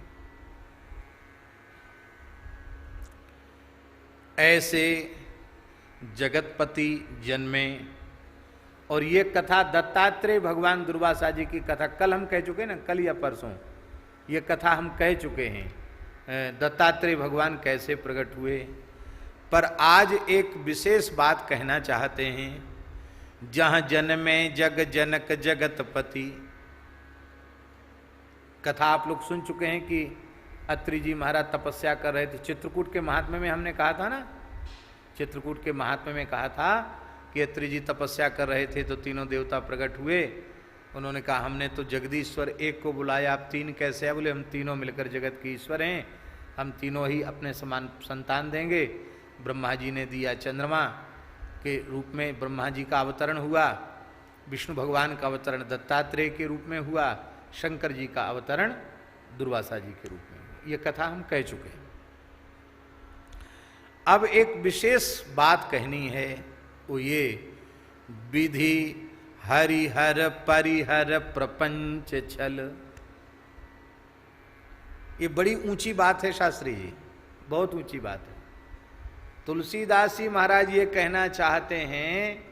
ऐसे जगतपति जन्मे। और ये कथा दत्तात्रेय भगवान दुर्वासा जी की कथा कल हम कह चुके ना, कल या परसों ये कथा हम कह चुके हैं, दत्तात्रेय भगवान कैसे प्रकट हुए। पर आज एक विशेष बात कहना चाहते हैं। जहां जन्मे जग जनक जगतपति, कथा आप लोग सुन चुके हैं कि अत्रि जी महाराज तपस्या कर रहे थे। चित्रकूट के महात्म्य में हमने कहा था ना, चित्रकूट के महात्म्य में कहा था कि अत्रि जी तपस्या कर रहे थे तो तीनों देवता प्रकट हुए। उन्होंने कहा हमने तो जगदीश्वर एक को बुलाया, आप तीन कैसे है? बोले हम तीनों मिलकर जगत के ईश्वर हैं, हम तीनों ही अपने समान संतान देंगे। ब्रह्मा जी ने दिया, चंद्रमा के रूप में ब्रह्मा जी का अवतरण हुआ, विष्णु भगवान का अवतरण दत्तात्रेय के रूप में हुआ, शंकर जी का अवतरण दुर्वासा जी के रूप में हुआ। ये कथा हम कह चुके हैं। अब एक विशेष बात कहनी है, वो ये विधि हरिहर परिहर प्रपंच छल। ये बड़ी ऊंची बात है शास्त्री जी, बहुत ऊंची बात है। तुलसीदास जी महाराज ये कहना चाहते हैं,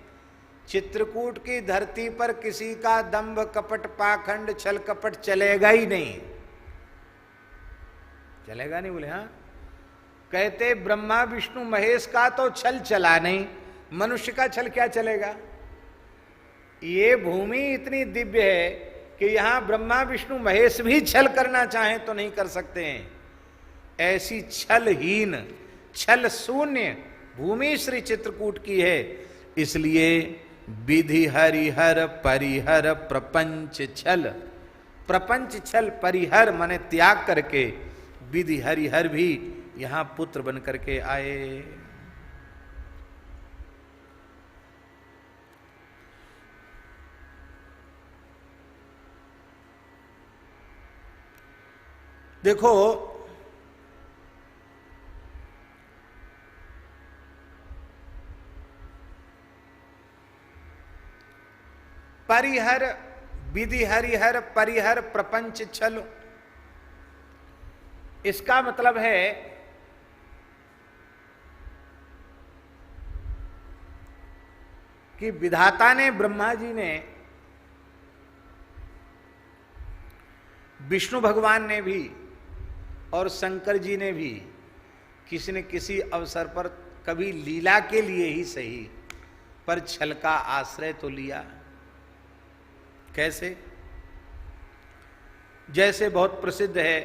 चित्रकूट की धरती पर किसी का दंभ कपट पाखंड छल कपट चलेगा ही नहीं, चलेगा नहीं। बोले हाँ, कहते ब्रह्मा विष्णु महेश का तो छल चला नहीं, मनुष्य का छल क्या चलेगा। ये भूमि इतनी दिव्य है कि यहां ब्रह्मा विष्णु महेश भी छल करना चाहें तो नहीं कर सकते हैं। ऐसी छलहीन, छल शून्य भूमि श्री चित्रकूट की है। इसलिए विधि हरिहर परिहर प्रपंच छल, प्रपंच छल परिहर माने त्याग करके विधि हरिहर भी यहां पुत्र बन करके आए। देखो, परिहर विधि हरिहर परिहर प्रपंच छल, इसका मतलब है कि विधाता ने, ब्रह्मा जी ने, विष्णु भगवान ने भी और शंकर जी ने भी किसी न किसी अवसर पर कभी लीला के लिए ही सही पर छल का आश्रय तो लिया। कैसे? जैसे बहुत प्रसिद्ध है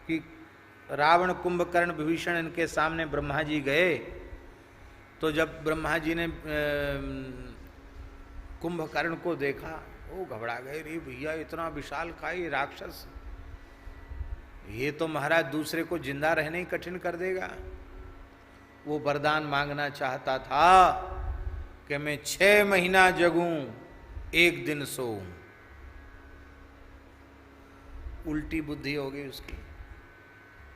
कि रावण कुंभकर्ण विभीषण इनके सामने ब्रह्मा जी गए, तो जब ब्रह्मा जी ने कुंभकर्ण को देखा, वो घबरा गए, रे भैया इतना विशाल काई राक्षस, ये तो महाराज दूसरे को जिंदा रहने ही कठिन कर देगा। वो वरदान मांगना चाहता था कि मैं 6 महीना जगूं, 1 दिन सोऊं। उल्टी बुद्धि हो गई उसकी।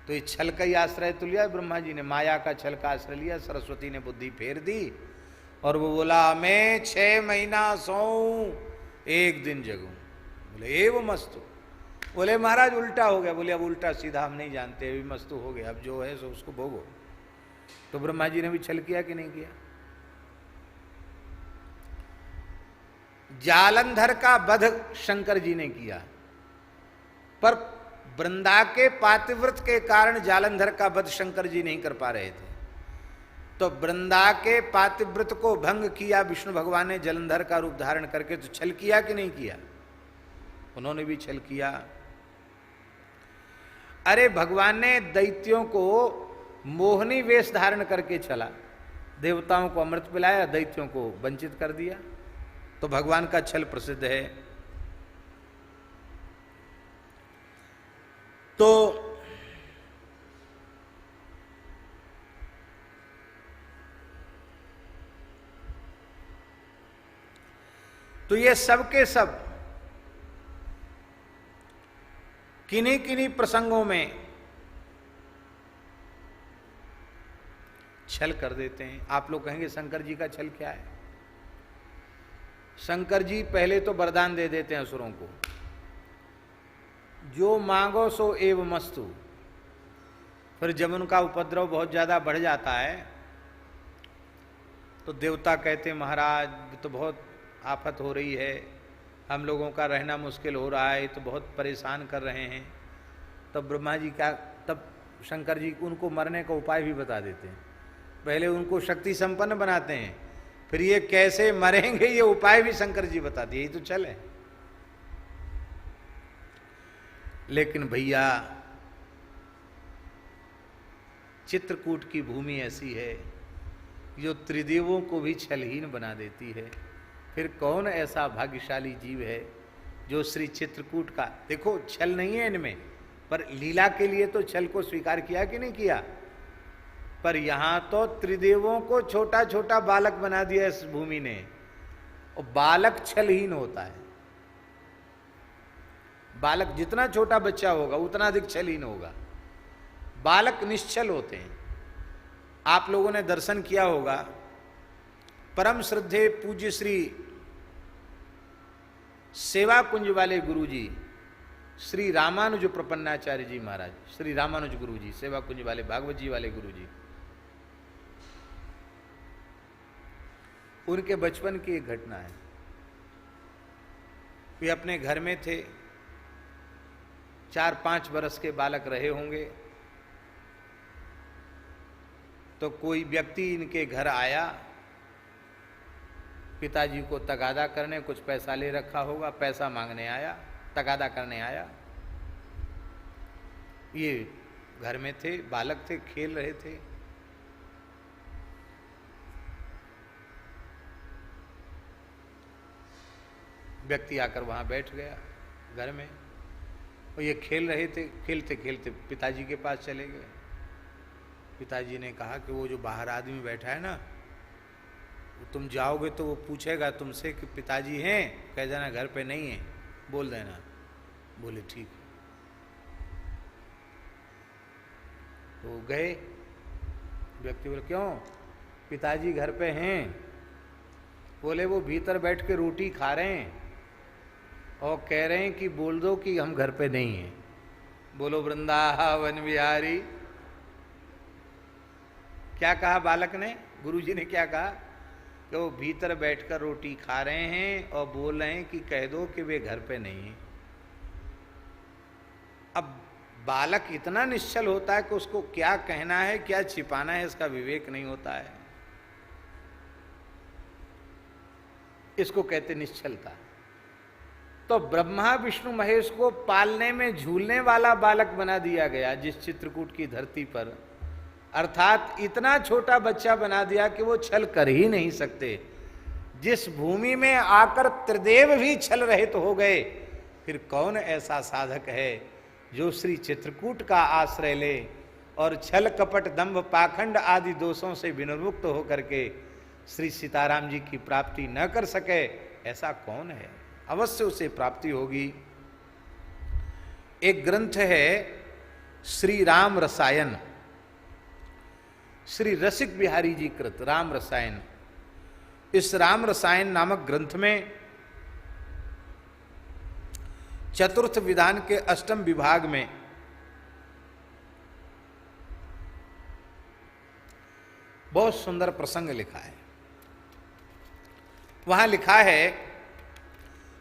तो ये छल का ही आश्रय तो लिया ब्रह्मा जी ने, माया का छल का आश्रय लिया। सरस्वती ने बुद्धि फेर दी और वो बोला मैं 6 महीना सोऊं 1 दिन जगूं। बोले एव मस्तु। बोले महाराज उल्टा हो गया। बोले अब उल्टा सीधा हम नहीं जानते, अभी मस्तु हो गया, अब जो है सो उसको भोगो। तो ब्रह्मा जी ने भी छल किया कि नहीं किया? जालंधर का वध शंकर जी ने किया, पर वृंदा के पातिव्रत के कारण जालंधर का वध शंकर जी नहीं कर पा रहे थे। तो वृंदा के पातिव्रत को भंग किया विष्णु भगवान ने जालंधर का रूप धारण करके। तो छल किया कि नहीं किया? उन्होंने भी छल किया। अरे भगवान ने दैत्यों को मोहनी वेश धारण करके चला, देवताओं को अमृत पिलाया, दैत्यों को वंचित कर दिया। तो भगवान का छल प्रसिद्ध है। तो ये सब के सब किन्हीं किन्हीं प्रसंगों में छल कर देते हैं। आप लोग कहेंगे शंकर जी का छल क्या है? शंकर जी पहले तो वरदान दे देते हैं असुरों को, जो मांगो सो एव मस्तु। फिर जब उनका उपद्रव बहुत ज्यादा बढ़ जाता है तो देवता कहते हैं महाराज तो बहुत आफत हो रही है, हम लोगों का रहना मुश्किल हो रहा है, तो बहुत परेशान कर रहे हैं। तब ब्रह्मा जी क्या, तब शंकर जी उनको मरने का उपाय भी बता देते हैं। पहले उनको शक्ति संपन्न बनाते हैं, फिर ये कैसे मरेंगे ये उपाय भी शंकर जी बता दिए। यही तो चल है। लेकिन भैया चित्रकूट की भूमि ऐसी है जो त्रिदेवों को भी छलहीन बना देती है। फिर कौन ऐसा भाग्यशाली जीव है जो श्री चित्रकूट का, देखो छल नहीं है इनमें, पर लीला के लिए तो छल को स्वीकार किया कि नहीं किया? पर यहां तो त्रिदेवों को छोटा छोटा बालक बना दिया इस भूमि ने। और बालक छलहीन होता है। बालक जितना छोटा बच्चा होगा उतना अधिक छलहीन होगा। बालक निश्चल होते हैं। आप लोगों ने दर्शन किया होगा, परम श्रद्धेय पूज्य श्री सेवा कुंज वाले गुरुजी श्री रामानुज प्रपन्नाचार्य जी महाराज, श्री रामानुज गुरुजी, सेवा कुंज वाले भागवत जी वाले गुरुजी, उनके बचपन की एक घटना है। वे अपने घर में थे, 4-5 वर्ष के बालक रहे होंगे। तो कोई व्यक्ति इनके घर आया, पिताजी को तगादा करने, कुछ पैसा ले रखा होगा, पैसा मांगने आया, तगादा करने आया। ये घर में थे, बालक थे, खेल रहे थे। व्यक्ति आकर वहां बैठ गया घर में, और ये खेल रहे थे। खेलते खेलते पिताजी के पास चले गए। पिताजी ने कहा कि वो जो बाहर आदमी बैठा है ना, तुम जाओगे तो वो पूछेगा तुमसे कि पिताजी हैं, कह देना घर पे नहीं है, बोल देना। बोले ठीक। तो गए। व्यक्ति बोले क्यों, पिताजी घर पे हैं? बोले वो भीतर बैठ के रोटी खा रहे हैं और कह रहे हैं कि बोल दो कि हम घर पे नहीं हैं। बोलो वृंदावन बिहारी। क्या कहा बालक ने? गुरुजी ने क्या कहा कि वो भीतर बैठकर रोटी खा रहे हैं और बोल रहे हैं कि कह दो कि वे घर पे नहीं हैं। अब बालक इतना निश्चल होता है कि उसको क्या कहना है क्या छिपाना है इसका विवेक नहीं होता है। इसको कहते निश्चलता। तो ब्रह्मा विष्णु महेश को पालने में झूलने वाला बालक बना दिया गया जिस चित्रकूट की धरती पर, अर्थात इतना छोटा बच्चा बना दिया कि वो छल कर ही नहीं सकते। जिस भूमि में आकर त्रिदेव भी छल रहित हो गए, फिर कौन ऐसा साधक है जो श्री चित्रकूट का आश्रय ले और छल कपट दंभ पाखंड आदि दोषों से विनिर्मुक्त होकर के श्री सीताराम जी की प्राप्ति न कर सके? ऐसा कौन है? अवश्य उसे प्राप्ति होगी। एक ग्रंथ है श्री राम रसायन, श्री रसिक बिहारी जी कृत राम रसायन। इस राम रसायन नामक ग्रंथ में चतुर्थ विधान के अष्टम विभाग में बहुत सुंदर प्रसंग लिखा है। वहां लिखा है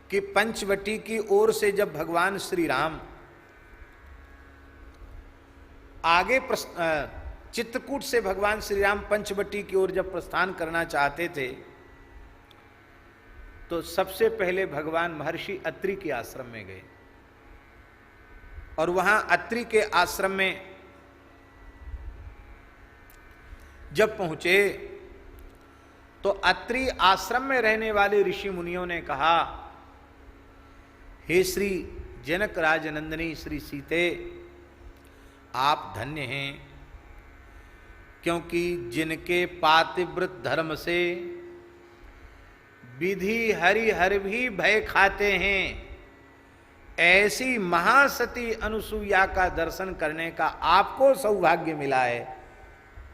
कि पंचवटी की ओर से जब भगवान श्री राम आगे चित्रकूट से भगवान श्री राम पंचवटी की ओर जब प्रस्थान करना चाहते थे तो सबसे पहले भगवान महर्षि अत्रि के आश्रम में गए और वहां अत्रि के आश्रम में जब पहुंचे तो अत्रि आश्रम में रहने वाले ऋषि मुनियों ने कहा, हे श्री जनक राजनंदिनी श्री सीते, आप धन्य हैं, क्योंकि जिनके पातिव्रत धर्म से विधि हरिहर भी भय खाते हैं, ऐसी महासती अनुसुईया का दर्शन करने का आपको सौभाग्य मिला है,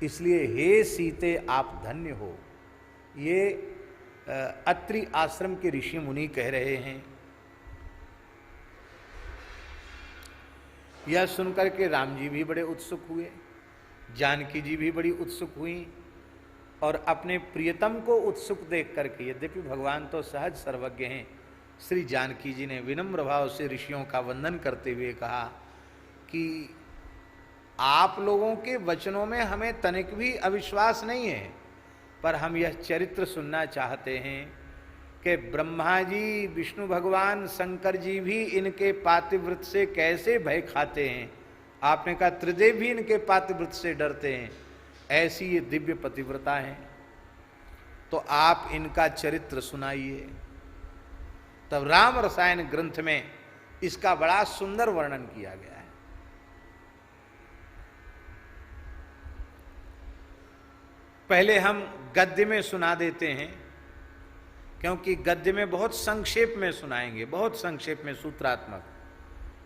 इसलिए हे सीते आप धन्य हो। ये अत्रि आश्रम के ऋषि मुनि कह रहे हैं। यह सुनकर के राम जी भी बड़े उत्सुक हुए, जानकी जी भी बड़ी उत्सुक हुई और अपने प्रियतम को उत्सुक देख करके, यद्यपि भगवान तो सहज सर्वज्ञ हैं, श्री जानकी जी ने विनम्र भाव से ऋषियों का वंदन करते हुए कहा कि आप लोगों के वचनों में हमें तनिक भी अविश्वास नहीं है, पर हम यह चरित्र सुनना चाहते हैं कि ब्रह्मा जी, विष्णु भगवान, शंकर जी भी इनके पातिव्रत से कैसे भय खाते हैं। आपने कहा त्रिदेव भी इनके पातिव्रत से डरते हैं, ऐसी ये दिव्य पतिव्रता हैं, तो आप इनका चरित्र सुनाइए। तब राम रसायन ग्रंथ में इसका बड़ा सुंदर वर्णन किया गया है। पहले हम गद्य में सुना देते हैं, क्योंकि गद्य में बहुत संक्षेप में सुनाएंगे, बहुत संक्षेप में सूत्रात्मक,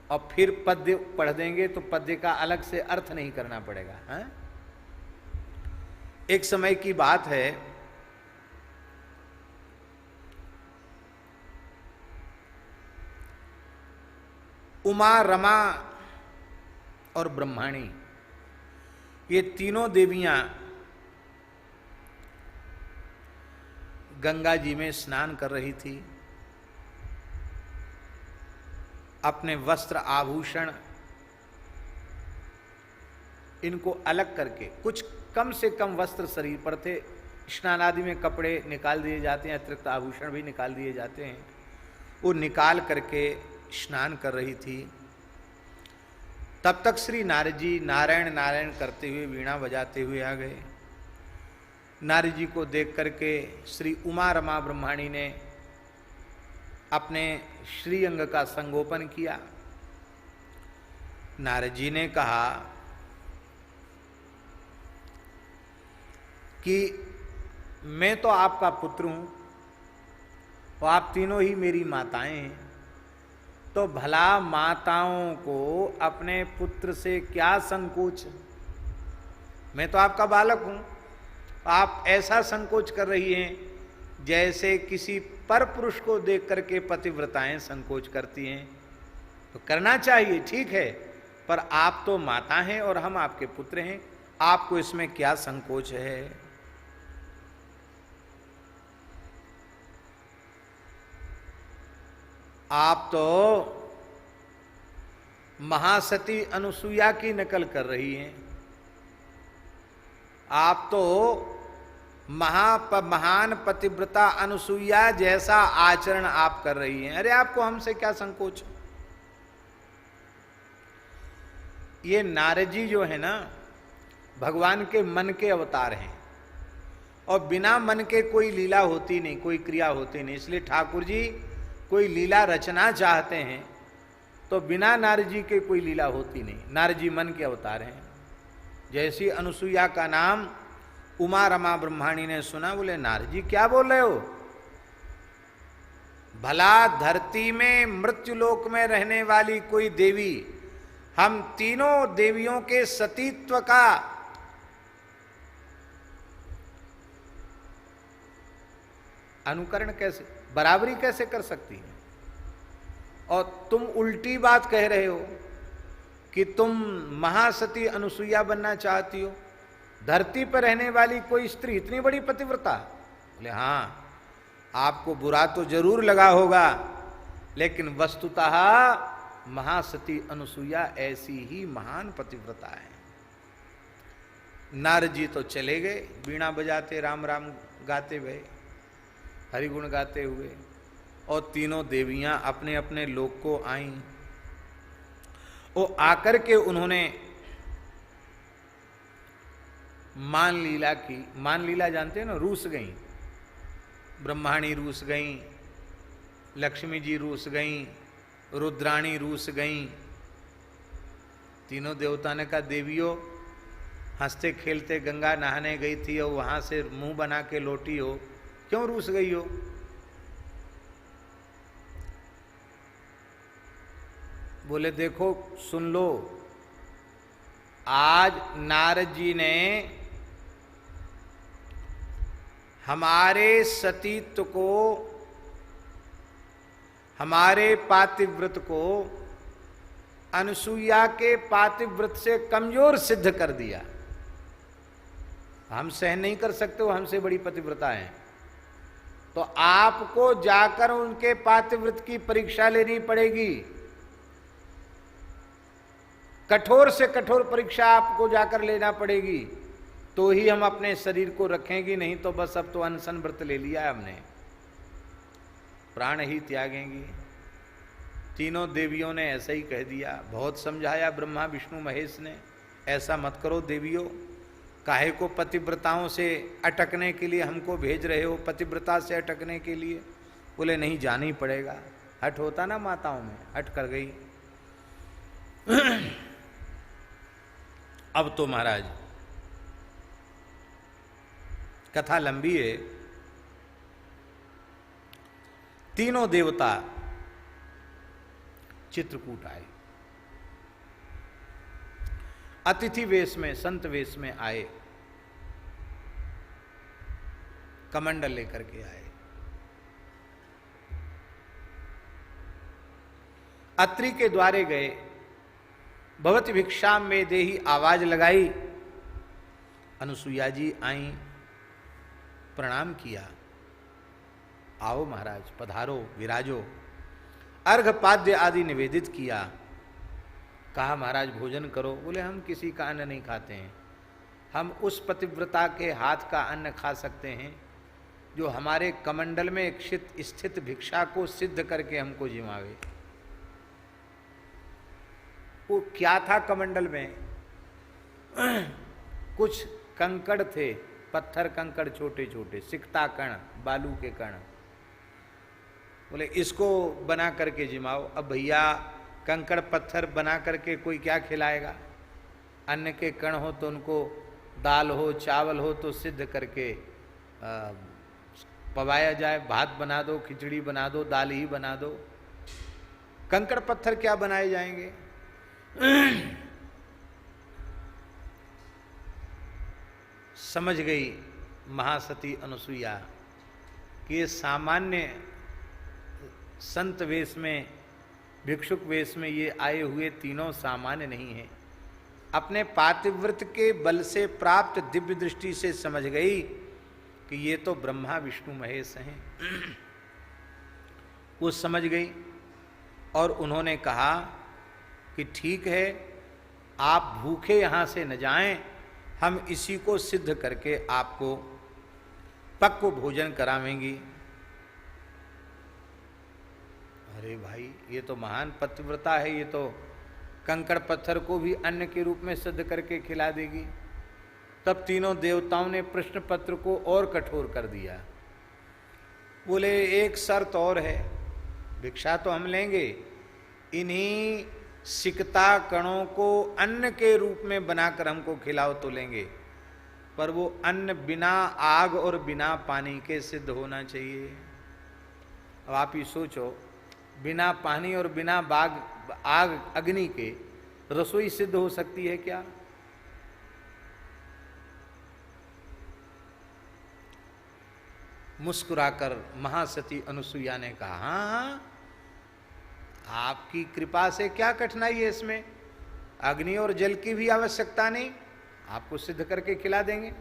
और फिर पद्य पढ़ देंगे तो पद्य का अलग से अर्थ नहीं करना पड़ेगा। है? एक समय की बात है, उमा, रमा और ब्रह्माणी, ये तीनों देवियां गंगा जी में स्नान कर रही थी। अपने वस्त्र आभूषण इनको अलग करके, कुछ कम से कम वस्त्र शरीर पर थे, स्नान आदि में कपड़े निकाल दिए जाते हैं, अतिरिक्त आभूषण भी निकाल दिए जाते हैं, वो निकाल करके स्नान कर रही थी। तब तक श्री नारद जी नारायण नारायण करते हुए, वीणा बजाते हुए आ गए। नारद जी को देख करके श्री उमा, रमा, ब्रह्माणी ने अपने श्रीअंग का संगोपन किया। नारद जी ने कहा कि मैं तो आपका पुत्र हूं, तो आप तीनों ही मेरी माताएं हैं, तो भला माताओं को अपने पुत्र से क्या संकोच? मैं तो आपका बालक हूं, आप ऐसा संकोच कर रही हैं जैसे किसी पर पुरुष को देख करके पतिव्रताएं संकोच करती हैं। तो करना चाहिए, ठीक है, पर आप तो माता हैं और हम आपके पुत्र हैं, आपको इसमें क्या संकोच है? आप तो महासती अनुसुईया की नकल कर रही हैं, आप तो महान पतिव्रता अनुसुईया जैसा आचरण आप कर रही हैं। अरे आपको हमसे क्या संकोच? ये नारद जी जो है ना, भगवान के मन के अवतार हैं, और बिना मन के कोई लीला होती नहीं, कोई क्रिया होती नहीं। इसलिए ठाकुर जी कोई लीला रचना चाहते हैं तो बिना नारद जी के कोई लीला होती नहीं। नारद जी मन के अवतार हैं। जैसी अनुसुईया का नाम उमा, रमा, ब्रह्माणी ने सुना, बोले नारद जी क्या बोल रहे हो? भला धरती में मृत्युलोक में रहने वाली कोई देवी हम तीनों देवियों के सतीत्व का, अनुकरण कैसे, बराबरी कैसे कर सकती है? और तुम उल्टी बात कह रहे हो कि तुम महासती अनुसुईया बनना चाहती हो, धरती पर रहने वाली कोई स्त्री इतनी बड़ी पतिव्रता? बोले हाँ, आपको बुरा तो जरूर लगा होगा, लेकिन वस्तुतः महासती अनुसुईया ऐसी ही महान पतिव्रता है। नारद जी तो चले गए बीणा बजाते, राम राम गाते हुए, हरिगुण गाते हुए, और तीनों देवियां अपने अपने लोक को आईं। वो आकर के उन्होंने मान लीला की। मान लीला जानते हैं ना, रूस गईं, ब्रह्माणी रूस गईं, लक्ष्मी जी रूस गईं, रुद्राणी रूस गईं। तीनों देवता ने कहा देवियों, हंसते खेलते गंगा नहाने गई थी और वहां से मुंह बना के लौटी हो, क्यों रूस गई हो? बोले देखो सुन लो, आज नारद जी ने हमारे सतीत्व को, हमारे पातिव्रत को अनुसुईया के पातिव्रत से कमजोर सिद्ध कर दिया। हम सहन नहीं कर सकते, वो हमसे बड़ी पतिव्रता है। तो आपको जाकर उनके पातिव्रत की परीक्षा लेनी पड़ेगी। कठोर से कठोर परीक्षा आपको जाकर लेना पड़ेगी, तो ही हम अपने शरीर को रखेंगे, नहीं तो बस अब तो अनशन व्रत ले लिया है हमने, प्राण ही त्यागेंगी। तीनों देवियों ने ऐसा ही कह दिया। बहुत समझाया ब्रह्मा विष्णु महेश ने, ऐसा मत करो देवियों, काहे को पतिव्रताओं से अटकने के लिए हमको भेज रहे हो, पतिव्रता से अटकने के लिए? बोले नहीं, जाना ही पड़ेगा। हट होता ना माताओं में, हट कर गई। अब तो महाराज कथा लंबी है। तीनों देवता चित्रकूट आए, अतिथि वेश में, संत वेश में आए, कमंडल लेकर के आए। अत्रि के द्वारे गए, भवति भिक्षाम में देही आवाज लगाई। अनुसुईया जी आई, प्रणाम किया, आओ महाराज पधारो, विराजो। अर्घ पाद्य आदि निवेदित किया। कहा महाराज भोजन करो। बोले हम किसी का अन्न नहीं खाते हैं, हम उस पतिव्रता के हाथ का अन्न खा सकते हैं जो हमारे कमंडल में स्थित भिक्षा को सिद्ध करके हमको जिमावे। वो क्या था कमंडल में? कुछ कंकड़ थे, पत्थर कंकड़ छोटे छोटे, सिकता कण, बालू के कण। बोले इसको बना करके जिमाओ। अब भैया कंकड़ पत्थर बना करके कोई क्या खिलाएगा? अन्न के कण हो तो उनको दाल हो चावल हो तो सिद्ध करके पवाया जाए। भात बना दो, खिचड़ी बना दो, दाल ही बना दो। कंकड़ पत्थर क्या बनाए जाएंगे? समझ गई महासती अनुसुईया कि ये सामान्य संत वेश में, भिक्षुक वेश में ये आए हुए तीनों सामान्य नहीं है। अपने पातिव्रत के बल से प्राप्त दिव्य दृष्टि से समझ गई कि ये तो ब्रह्मा विष्णु महेश हैं। वो समझ गई और उन्होंने कहा कि ठीक है, आप भूखे यहाँ से न जाएं, हम इसी को सिद्ध करके आपको पक्व भोजन करावेंगी। अरे भाई, ये तो महान पतिव्रता है, ये तो कंकड़ पत्थर को भी अन्न के रूप में सिद्ध करके खिला देगी। तब तीनों देवताओं ने प्रश्न पत्र को और कठोर कर दिया। बोले एक शर्त और है, भिक्षा तो हम लेंगे, इन्हीं सिकता कणों को अन्न के रूप में बनाकर हमको खिलाओ तो लेंगे, पर वो अन्न बिना आग और बिना पानी के सिद्ध होना चाहिए। अब आप ही सोचो, बिना पानी और बिना आग अग्नि के रसोई सिद्ध हो सकती है क्या? मुस्कुराकर महासती अनुसुईया ने कहा, हाँ, आपकी कृपा से क्या कठिनाई है इसमें, अग्नि और जल की भी आवश्यकता नहीं, आपको सिद्ध करके खिला देंगे।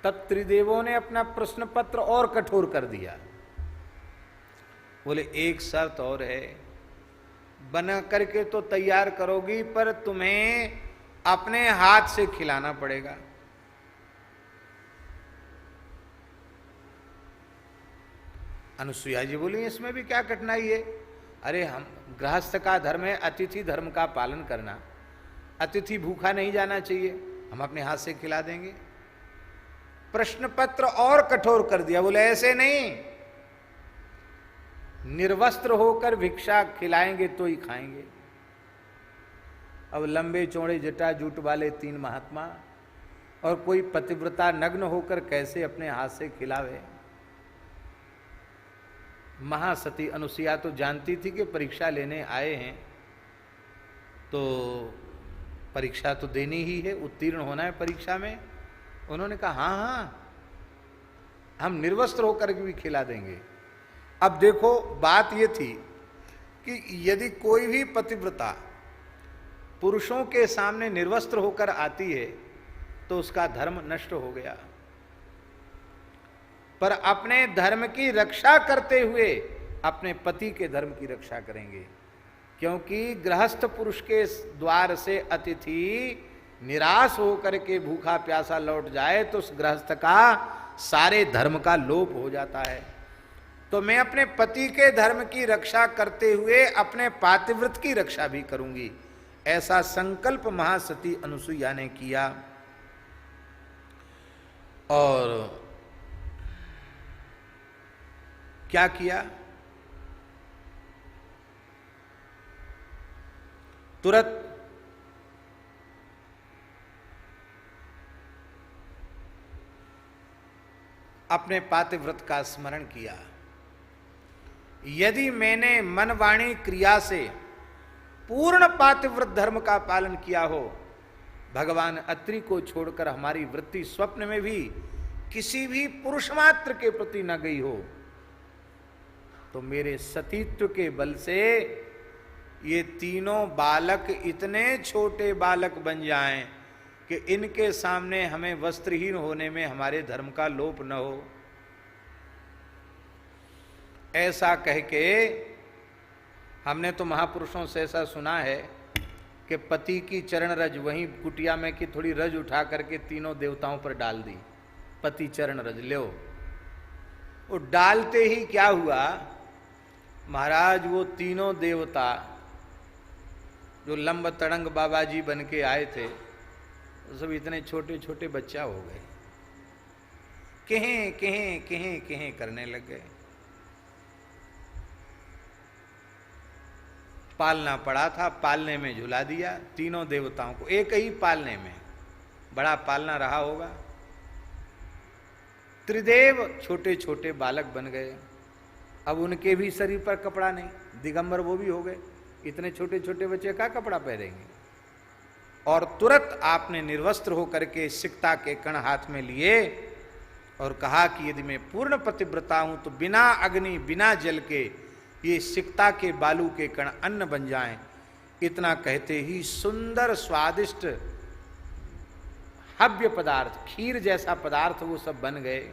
तब त्रिदेवों ने अपना प्रश्न पत्र और कठोर कर दिया। बोले एक शर्त और है, बना करके तो तैयार करोगी पर तुम्हें अपने हाथ से खिलाना पड़ेगा। अनुसुईया जी बोली, इसमें भी क्या कठिनाई है, अरे हम गृहस्थ का धर्म है अतिथि धर्म का पालन करना, अतिथि भूखा नहीं जाना चाहिए, हम अपने हाथ से खिला देंगे। प्रश्न पत्र और कठोर कर दिया। बोले ऐसे नहीं, निर्वस्त्र होकर भिक्षा खिलाएंगे तो ही खाएंगे। अब लंबे चौड़े जटा जूट वाले तीन महात्मा और कोई पतिव्रता नग्न होकर कैसे अपने हाथ से खिलावे। महासती अनुसुईया तो जानती थी कि परीक्षा लेने आए हैं तो परीक्षा तो देनी ही है, उत्तीर्ण होना है परीक्षा में। उन्होंने कहा हाँ हाँ, हम निर्वस्त्र होकर भी खिला देंगे। अब देखो बात ये थी कि यदि कोई भी पतिव्रता पुरुषों के सामने निर्वस्त्र होकर आती है तो उसका धर्म नष्ट हो गया, पर अपने धर्म की रक्षा करते हुए अपने पति के धर्म की रक्षा करेंगे, क्योंकि गृहस्थ पुरुष के द्वार से अतिथि निराश होकर के भूखा प्यासा लौट जाए तो उस गृहस्थ का सारे धर्म का लोप हो जाता है। तो मैं अपने पति के धर्म की रक्षा करते हुए अपने पातिव्रत की रक्षा भी करूंगी, ऐसा संकल्प महासती अनुसुईया ने किया। और क्या किया, तुरंत अपने पातिव्रत का स्मरण किया। यदि मैंने मन वाणी क्रिया से पूर्ण पातिव्रत धर्म का पालन किया हो, भगवान अत्रि को छोड़कर हमारी वृत्ति स्वप्न में भी किसी भी पुरुष मात्र के प्रति न गई हो, तो मेरे सतीत्व के बल से ये तीनों बालक इतने छोटे बालक बन जाएं कि इनके सामने हमें वस्त्रहीन होने में हमारे धर्म का लोप न हो। ऐसा कह के, हमने तो महापुरुषों से ऐसा सुना है कि पति की चरण रज वहीं कुटिया में की थोड़ी रज उठा करके तीनों देवताओं पर डाल दी, पति चरण रज लो। वो डालते ही क्या हुआ महाराज, वो तीनों देवता जो लंब तड़ंग बाबा जी बन के आए थे सब इतने छोटे छोटे बच्चा हो गए, कहें कहें कहें कहें करने लग गए। पालना पड़ा था, पालने में झुला दिया तीनों देवताओं को, एक ही पालने में, बड़ा पालना रहा होगा। त्रिदेव छोटे छोटे बालक बन गए, अब उनके भी शरीर पर कपड़ा नहीं, दिगंबर वो भी हो गए, इतने छोटे छोटे बच्चे का कपड़ा पहनेंगे। और तुरंत आपने निर्वस्त्र होकर के सिकता के कण हाथ में लिए और कहा कि यदि मैं पूर्ण पतिव्रता हूं तो बिना अग्नि बिना जल के ये सिकता के बालू के कण अन्न बन जाएं। इतना कहते ही सुंदर स्वादिष्ट हव्य पदार्थ, खीर जैसा पदार्थ वो सब बन गए।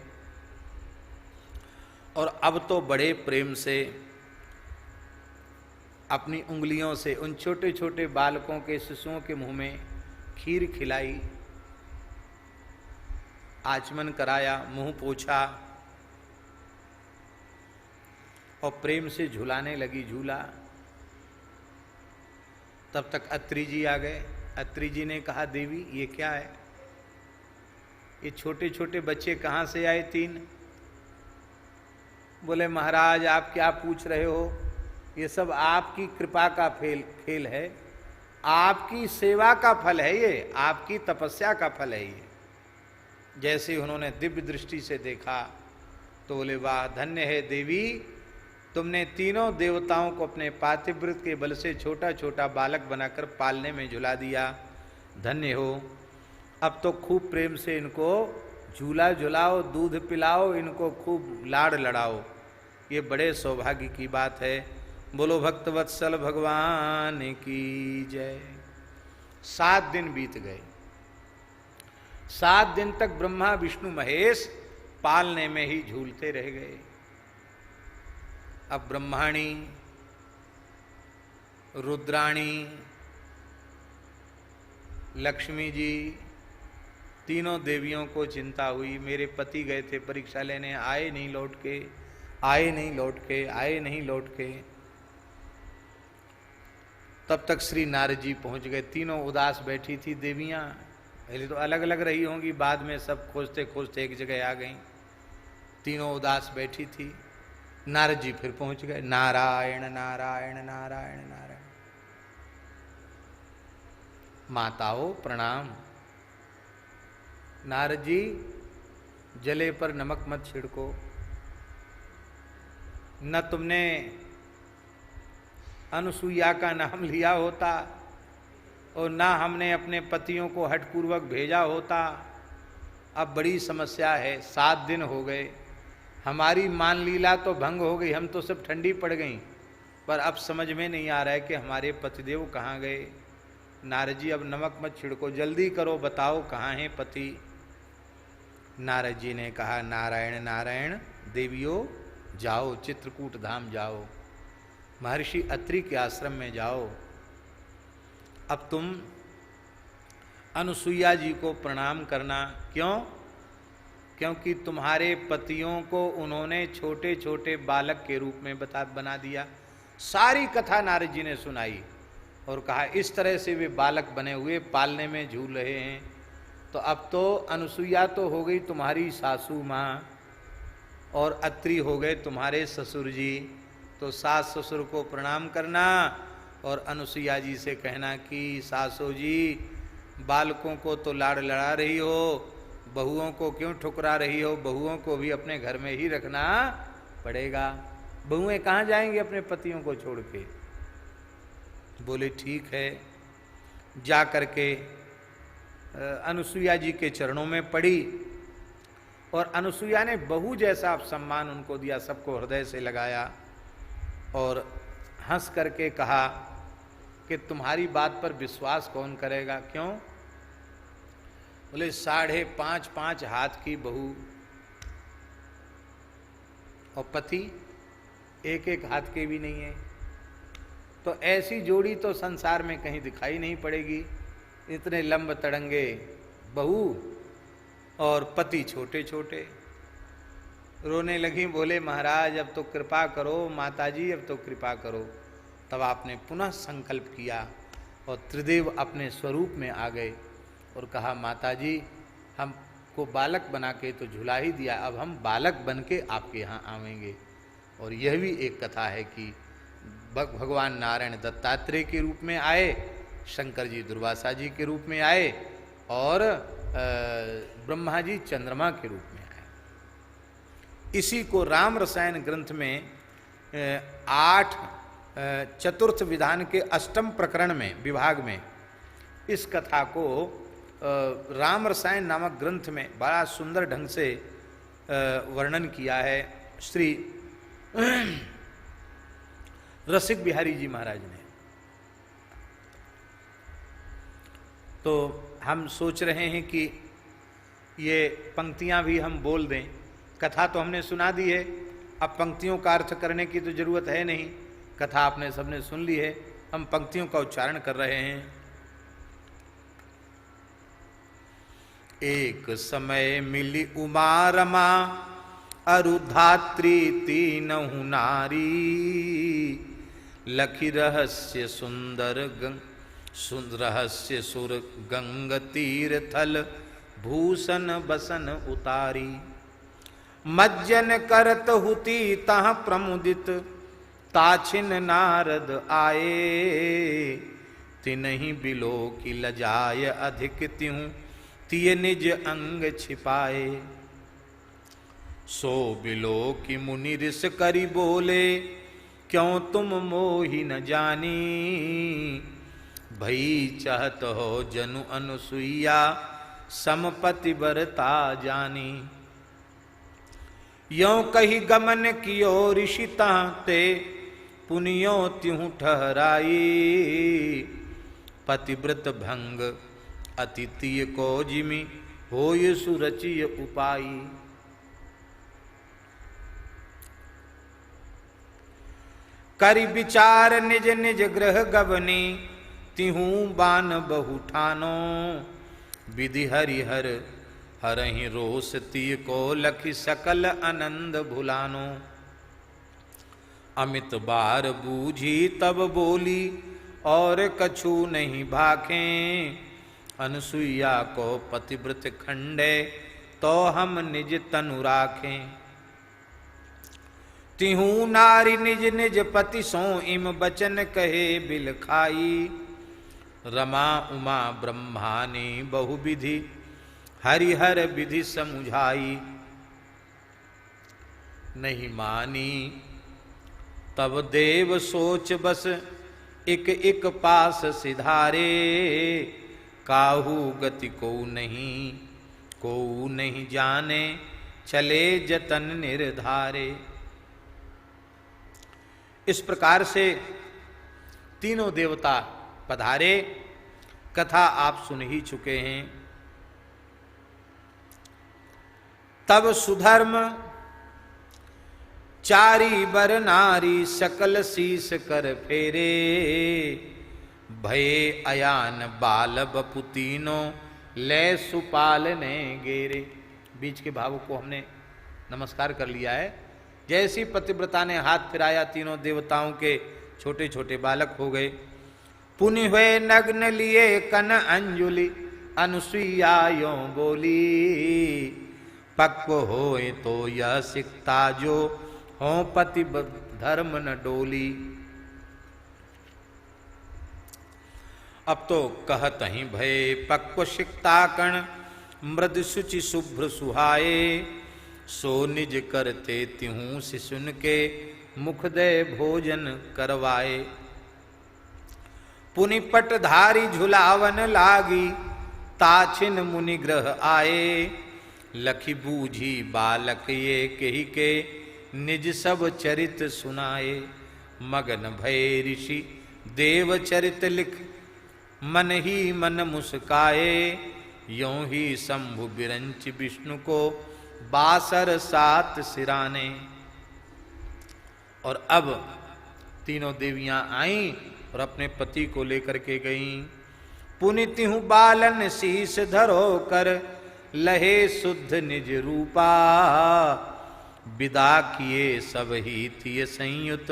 और अब तो बड़े प्रेम से अपनी उंगलियों से उन छोटे छोटे बालकों के शिशुओं के मुंह में खीर खिलाई, आचमन कराया, मुंह पोंछा और प्रेम से झुलाने लगी झूला। तब तक अत्रि जी आ गए। अत्रि जी ने कहा देवी ये क्या है, ये छोटे छोटे बच्चे कहाँ से आए तीन? बोले महाराज आप क्या पूछ रहे हो, ये सब आपकी कृपा का खेल है, आपकी सेवा का फल है, ये आपकी तपस्या का फल है। ये जैसे उन्होंने दिव्य दृष्टि से देखा तो बोले वाह धन्य है देवी, तुमने तीनों देवताओं को अपने पातिव्रत के बल से छोटा छोटा बालक बनाकर पालने में झुला दिया, धन्य हो। अब तो खूब प्रेम से इनको झूला झुलाओ, दूध पिलाओ, इनको खूब लाड़ लड़ाओ। ये बड़े सौभाग्य की बात है। बोलो भक्तवत्सल भगवान की जय। 7 दिन बीत गए। 7 दिन तक ब्रह्मा विष्णु महेश पालने में ही झूलते रह गए। अब ब्रह्माणी, रुद्राणी, लक्ष्मी जी, तीनों देवियों को चिंता हुई। मेरे पति गए थे परीक्षा लेने, आए नहीं लौट के, आए नहीं लौट के, आए नहीं लौट के। तब तक श्री नारद जी पहुंच गए। तीनों उदास बैठी थी देवियां। पहले तो अलग अलग रही होंगी, बाद में सब खोजते खोजते एक जगह आ गईं। तीनों उदास बैठी थी। नारद जी फिर पहुंच गए। नारायण नारायण नारायण नारायण। माताओं प्रणाम। नारद जी, जले पर नमक मत छिड़को। न तुमने अनुसुईया का नाम लिया होता और ना हमने अपने पतियों को हठपूर्वक भेजा होता। अब बड़ी समस्या है। 7 दिन हो गए, हमारी मान लीला तो भंग हो गई, हम तो सब ठंडी पड़ गई, पर अब समझ में नहीं आ रहा है कि हमारे पतिदेव कहाँ गए। नारद जी, अब नमक मत छिड़को, जल्दी करो, बताओ कहाँ हैं पति। नारद जी ने कहा, नारायण नारायण देवियों, जाओ चित्रकूट धाम जाओ, महर्षि अत्रि के आश्रम में जाओ। अब तुम अनुसुईया जी को प्रणाम करना। क्यों? क्योंकि तुम्हारे पतियों को उन्होंने छोटे छोटे बालक के रूप में बना दिया। सारी कथा नारद जी ने सुनाई और कहा इस तरह से वे बालक बने हुए पालने में झूल रहे हैं। तो अब तो अनुसुईया तो हो गई तुम्हारी सासू माँ और अत्रि हो गए तुम्हारे ससुर जी। तो सास ससुर को प्रणाम करना और अनुसुईया जी से कहना कि सासू जी, बालकों को तो लाड़ लड़ा रही हो, बहुओं को क्यों ठुकरा रही हो, बहुओं को भी अपने घर में ही रखना पड़ेगा। बहुएं कहाँ जाएंगी अपने पतियों को छोड़ के। बोले ठीक है। जा करके अनुसुईया जी के चरणों में पड़ी और अनुसुईया ने बहू जैसा सम्मान उनको दिया, सबको हृदय से लगाया और हंस करके कहा कि तुम्हारी बात पर विश्वास कौन करेगा। क्यों? बोले 5.5 हाथ की बहू और पति 1 हाथ के भी नहीं है, तो ऐसी जोड़ी तो संसार में कहीं दिखाई नहीं पड़ेगी। इतने लंब तड़ंगे बहू और पति छोटे छोटे। रोने लगी। बोले महाराज अब तो कृपा करो, माताजी अब तो कृपा करो। तब आपने पुनः संकल्प किया और त्रिदेव अपने स्वरूप में आ गए और कहा माताजी, हमको बालक बना के तो झुला ही दिया, अब हम बालक बन के आपके यहाँ आवेंगे। और यह भी एक कथा है कि भगवान नारायण दत्तात्रेय के रूप में आए, शंकर जी दुर्वासा जी के रूप में आए और ब्रह्मा जी चंद्रमा के रूप में आए। इसी को राम रसायन ग्रंथ में 8 चतुर्थ विधान के 8वें प्रकरण में विभाग में इस कथा को राम रसायन नामक ग्रंथ में बड़ा सुंदर ढंग से वर्णन किया है श्री रसिक बिहारी जी महाराज ने। तो हम सोच रहे हैं कि ये पंक्तियां भी हम बोल दें। कथा तो हमने सुना दी है, अब पंक्तियों का अर्थ करने की तो जरूरत है नहीं, कथा आपने सबने सुन ली है, हम पंक्तियों का उच्चारण कर रहे हैं। एक समय मिली उमा रमा, अरुधात्री तीनहु नारी, लखी रहस्य सुंदर रहस्य सुर गंग तीर थल, भूषण बसन उतारी। मज्जन करत हुती तह प्रमुदित, ताछिन नारद आए। तिनहि बिलो की लजाय अधिक त्यों, तिय निज अंग छिपाए। सो बिलो की मुनि ऋष करी बोले, क्यों तुम मोहि न जानी। भई चाहत हो जनु अनुसुईया, समपति बरता जानी। यों कही गमन कियो ऋषि ते, पुनियो त्यों ठहराई। पतिव्रत भंग अतिथि को जिमि, होय सुरचिय उपाई। करि विचार निज निज ग्रह गवनी, तिहूं बान बहु ठानो। विधि हरिहर हरहि रोष तिय को, लखि सकल आनंद भुलानो। अमित बार बूझी तब बोली, और कछु नहीं भाखें। अनुसुईया को पतिव्रत खंडे, तो हम निज तनु राखें। तिहूं नारी निज निज पति सो, इम बचन कहे बिल खाई। रमा उमा ब्रह्मानी बहुविधि, हरिहर विधि समुझाई। नहीं मानी तब देव सोच बस, इक इक पास सिधारे। काहू गति को नहीं जाने, चले जतन निर्धारे। इस प्रकार से तीनों देवता पधारे। कथा आप सुन ही चुके हैं। तब सुधर्म चारी बर नारी, सकल शीस कर फेरे। भये अयान बाल बपुतीनो, ले सुपाल ने गेरे। बीच के भावों को हमने नमस्कार कर लिया है। जैसी पतिव्रता ने हाथ फिराया, तीनों देवताओं के छोटे छोटे बालक हो गए। पुनि हुए नग्न लिए कन अंजुलि, अनुसुईया यों बोली। पक्व होए तो यह सिकता जो, हो पति धर्म न डोली। अब तो कहत ही भय पक्व सिकता कण, मृद शुचि शुभ्र सुहाए। सो निज करते तिहूं से सुन के, मुख दे भोजन करवाए। पुनि पटधारी झुलावन लागी, ताछिन मुनि ग्रह आए। लखी बूझी बालक ये कही के, निज सब चरित सुनाए। मगन भय ऋषि देव चरित लिख, मन ही मन मुस्काए। यों ही शंभु बिरंच विष्णु को, बासर सात सिराने। और अब तीनों देवियां आईं और अपने पति को लेकर के गईं। पुनितिहु बालन शीस धरो कर, लहे शुद्ध निज रूपा। विदा किए सब ही थिय संयुत,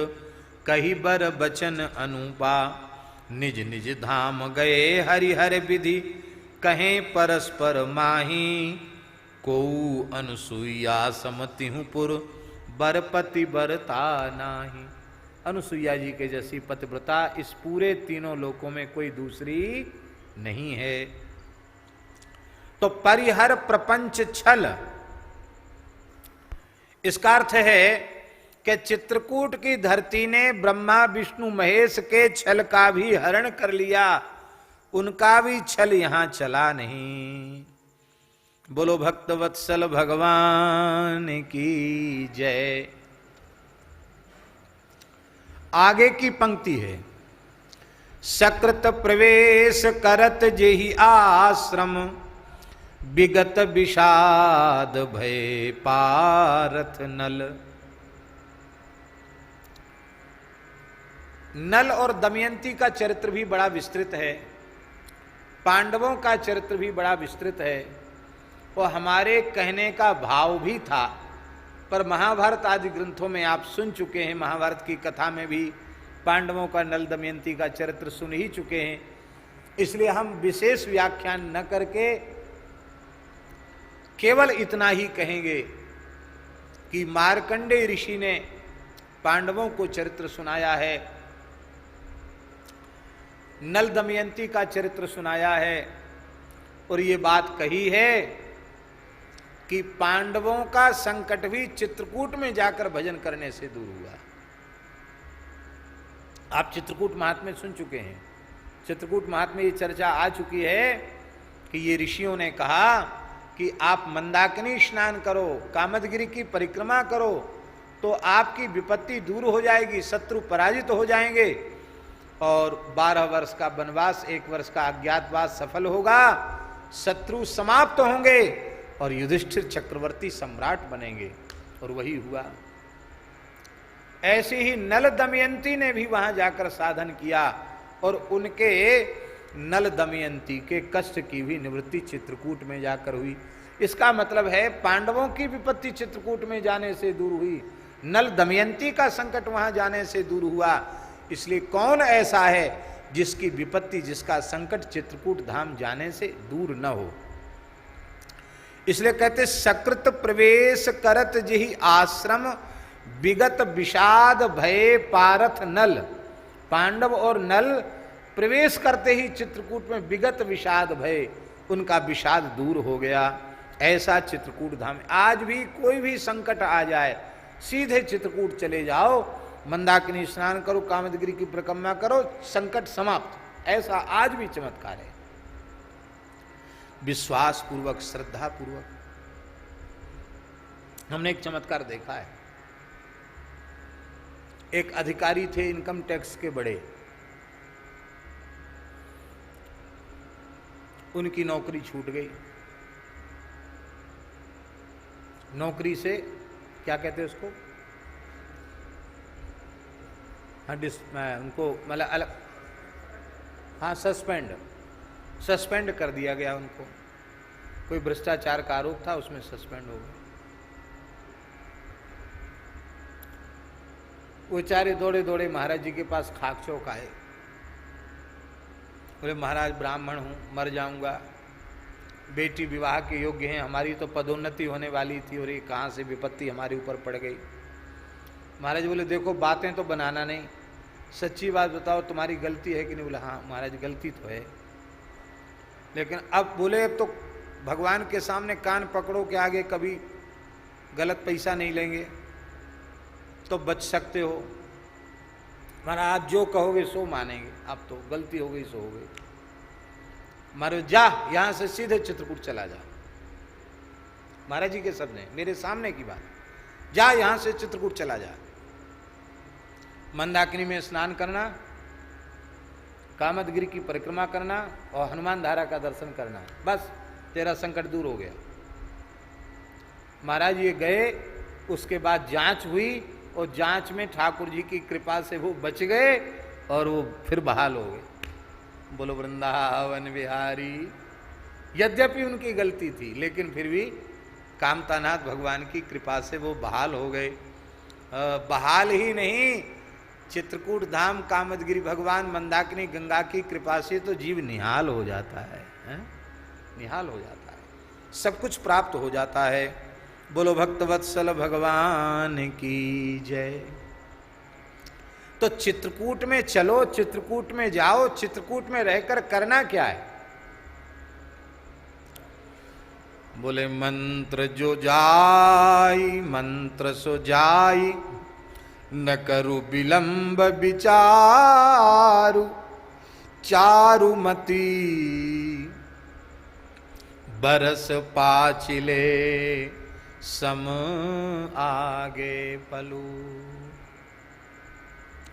कही बर बचन अनुपा। निज निज धाम गए हरिहर विधि, कहें परस्पर माही। को अनुसुईया समतिहु पुर, बरपति बरता नाही। अनुसुईया जी के जैसी पतिव्रता इस पूरे तीनों लोकों में कोई दूसरी नहीं है। तो परिहर प्रपंच छल, इसका अर्थ है कि चित्रकूट की धरती ने ब्रह्मा विष्णु महेश के छल का भी हरण कर लिया, उनका भी छल यहां चला नहीं। बोलो भक्त वत्सल भगवान की जय। आगे की पंक्ति है, सकृत प्रवेश करत जेहि आश्रम, विगत विषाद भय पारथ नल। नल और दमयंती का चरित्र भी बड़ा विस्तृत है, पांडवों का चरित्र भी बड़ा विस्तृत है। और हमारे कहने का भाव भी था, पर महाभारत आदि ग्रंथों में आप सुन चुके हैं। महाभारत की कथा में भी पांडवों का नल दमयंती का चरित्र सुन ही चुके हैं। इसलिए हम विशेष व्याख्यान न करके केवल इतना ही कहेंगे कि मार्कंडेय ऋषि ने पांडवों को चरित्र सुनाया है, नल दमयंती का चरित्र सुनाया है। और ये बात कही है कि पांडवों का संकट भी चित्रकूट में जाकर भजन करने से दूर हुआ। आप चित्रकूट महात्म्य सुन चुके हैं। चित्रकूट महात्म्य ये चर्चा आ चुकी है कि ये ऋषियों ने कहा कि आप मंदाकिनी स्नान करो, कामदगिरि की परिक्रमा करो, तो आपकी विपत्ति दूर हो जाएगी, शत्रु पराजित हो जाएंगे और 12 वर्ष का वनवास, 1 वर्ष का अज्ञातवास सफल होगा, शत्रु समाप्त होंगे और युधिष्ठिर चक्रवर्ती सम्राट बनेंगे। और वही हुआ। ऐसे ही नल दमयंती ने भी वहां जाकर साधन किया और उनके नल दमयंती के कष्ट की भी निवृत्ति चित्रकूट में जाकर हुई। इसका मतलब है पांडवों की विपत्ति चित्रकूट में जाने से दूर हुई, नल दमयंती का संकट वहां जाने से दूर हुआ। इसलिए कौन ऐसा है जिसकी विपत्ति, जिसका संकट चित्रकूट धाम जाने से दूर न हो। इसलिए कहते सकृत प्रवेश करत जिहि आश्रम विगत विषाद भय पारथ नल। पांडव और नल प्रवेश करते ही चित्रकूट में विगत विषाद भय, उनका विषाद दूर हो गया। ऐसा चित्रकूट धाम, आज भी कोई भी संकट आ जाए सीधे चित्रकूट चले जाओ, मंदाकिनी स्नान करो, कामदगिरि की परिक्रमा करो, संकट समाप्त। ऐसा आज भी चमत्कार है। विश्वास पूर्वक, श्रद्धा पूर्वक। हमने एक चमत्कार देखा है। एक अधिकारी थे इनकम टैक्स के बड़े, उनकी नौकरी छूट गई। नौकरी से क्या कहते हैं उसको, हाँ उनको मतलब अलग, हाँ सस्पेंड कर दिया गया उनको। कोई भ्रष्टाचार का आरोप था, उसमें सस्पेंड हो गए। वो बेचारे दौड़े दौड़े महाराज जी के पास खाक चौक आए। बोले महाराज ब्राह्मण हूँ, मर जाऊंगा, बेटी विवाह के योग्य हैं, हमारी तो पदोन्नति होने वाली थी और ये कहाँ से विपत्ति हमारे ऊपर पड़ गई। महाराज बोले देखो बातें तो बनाना नहीं, सच्ची बात बताओ तुम्हारी गलती है कि नहीं। बोले हाँ महाराज गलती तो है, लेकिन अब बोले अब तो भगवान के सामने कान पकड़ो के आगे कभी गलत पैसा नहीं लेंगे तो बच सकते हो। महाराज आप जो कहोगे सो मानेंगे, अब तो गलती हो गई सो हो गई। महाराज जा यहां से सीधे चित्रकूट चला जा। महाराज जी के शब्द ने, मेरे सामने की बात, जा यहां से चित्रकूट चला जा। मंदाकिनी में स्नान करना, कामदगिरि की परिक्रमा करना और हनुमान धारा का दर्शन करना, बस तेरा संकट दूर हो गया। महाराज ये गए, उसके बाद जांच हुई और जांच में ठाकुर जी की कृपा से वो बच गए और वो फिर बहाल हो गए। बोलो वृंदावन बिहारी। यद्यपि उनकी गलती थी लेकिन फिर भी कामतानाथ भगवान की कृपा से वो बहाल हो गए। बहाल ही नहीं, चित्रकूट धाम, कामदगिरि भगवान, मंदाकिनी गंगा की कृपा से तो जीव निहाल हो जाता है, निहाल हो जाता है, सब कुछ प्राप्त हो जाता है। बोलो भक्तवत्सल भगवान की जय। तो चित्रकूट में चलो, चित्रकूट में जाओ, चित्रकूट में रहकर करना क्या है। बोले मंत्र जो जाई मंत्र सो जाई, न करू विलंब विचारु, चारुमती बरस पाचिले सम आगे पलू।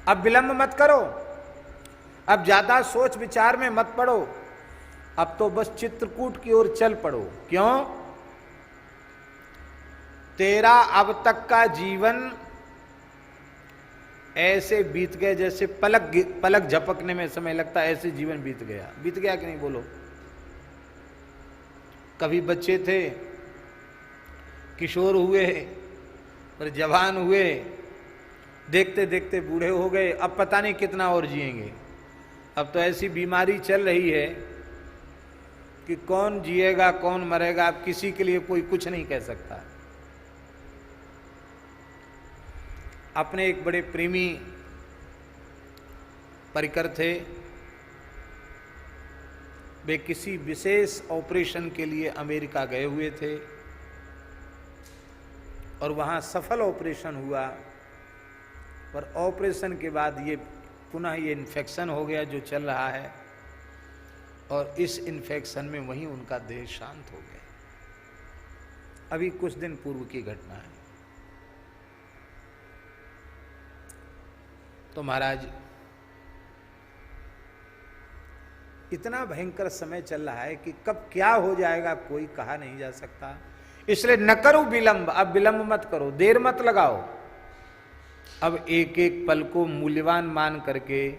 अब विलंब मत करो, अब ज्यादा सोच विचार में मत पड़ो, अब तो बस चित्रकूट की ओर चल पड़ो। क्यों? तेरा अब तक का जीवन ऐसे बीत गया जैसे पलक झपकने में समय लगता है, ऐसे जीवन बीत गया। बीत गया कि नहीं बोलो? कभी बच्चे थे, किशोर हुए, फिर जवान हुए, देखते देखते बूढ़े हो गए, अब पता नहीं कितना और जिएंगे। अब तो ऐसी बीमारी चल रही है कि कौन जिएगा कौन मरेगा, अब किसी के लिए कोई कुछ नहीं कह सकता। अपने एक बड़े प्रेमी परिकर थे, वे किसी विशेष ऑपरेशन के लिए अमेरिका गए हुए थे और वहाँ सफल ऑपरेशन हुआ, पर ऑपरेशन के बाद ये पुनः ये इन्फेक्शन हो गया जो चल रहा है, और इस इन्फेक्शन में वहीं उनका देह शांत हो गया। अभी कुछ दिन पूर्व की घटना है। तो महाराज इतना भयंकर समय चल रहा है कि कब क्या हो जाएगा कोई कहा नहीं जा सकता। इसलिए न करो विलंब, अब विलंब मत करो, देर मत लगाओ। अब एक एक पल को मूल्यवान मान करके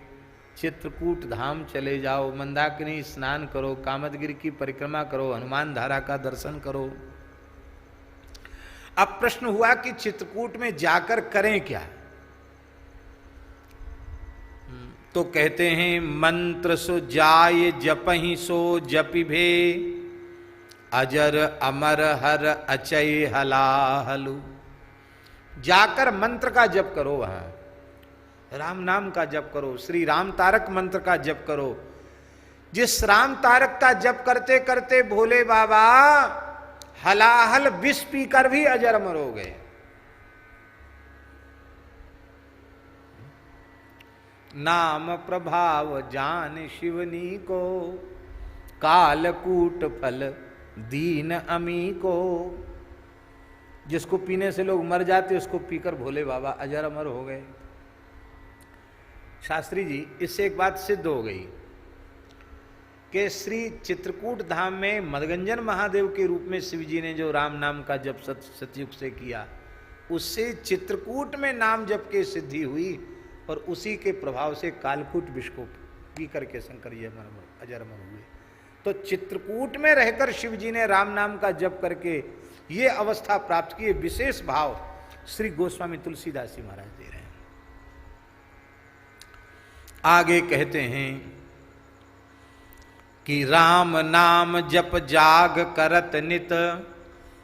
चित्रकूट धाम चले जाओ, मंदाकिनी स्नान करो, कामदगिरि की परिक्रमा करो, हनुमान धारा का दर्शन करो। अब प्रश्न हुआ कि चित्रकूट में जाकर करें क्या? तो कहते हैं मंत्र सो जाय जपहि सो जपिभे, अजर अमर हर अचय हलाहलु। जाकर मंत्र का जप करो, वहां राम नाम का जप करो, श्री राम तारक मंत्र का जप करो। जिस राम तारक का जप करते करते भोले बाबा हलाहल विष पीकर भी अजर अमर हो गए। नाम प्रभाव जान शिवनी को, कालकूट फल दीन अमी को। जिसको पीने से लोग मर जाते उसको पीकर भोले बाबा अजर अमर हो गए। शास्त्री जी, इससे एक बात सिद्ध हो गई कि श्री चित्रकूट धाम में मदगंजन महादेव के रूप में शिव जी ने जो राम नाम का जप सतयुग से किया, उससे चित्रकूट में नाम जप के सिद्धि हुई और उसी के प्रभाव से कालकूट विष को पी करके शंकर जी अजर अमर हुए। तो चित्रकूट में रहकर शिव जी ने राम नाम का जप करके ये अवस्था प्राप्त की। विशेष भाव श्री गोस्वामी तुलसीदास जी महाराज दे रहे हैं। आगे कहते हैं कि राम नाम जप जाग करत नित,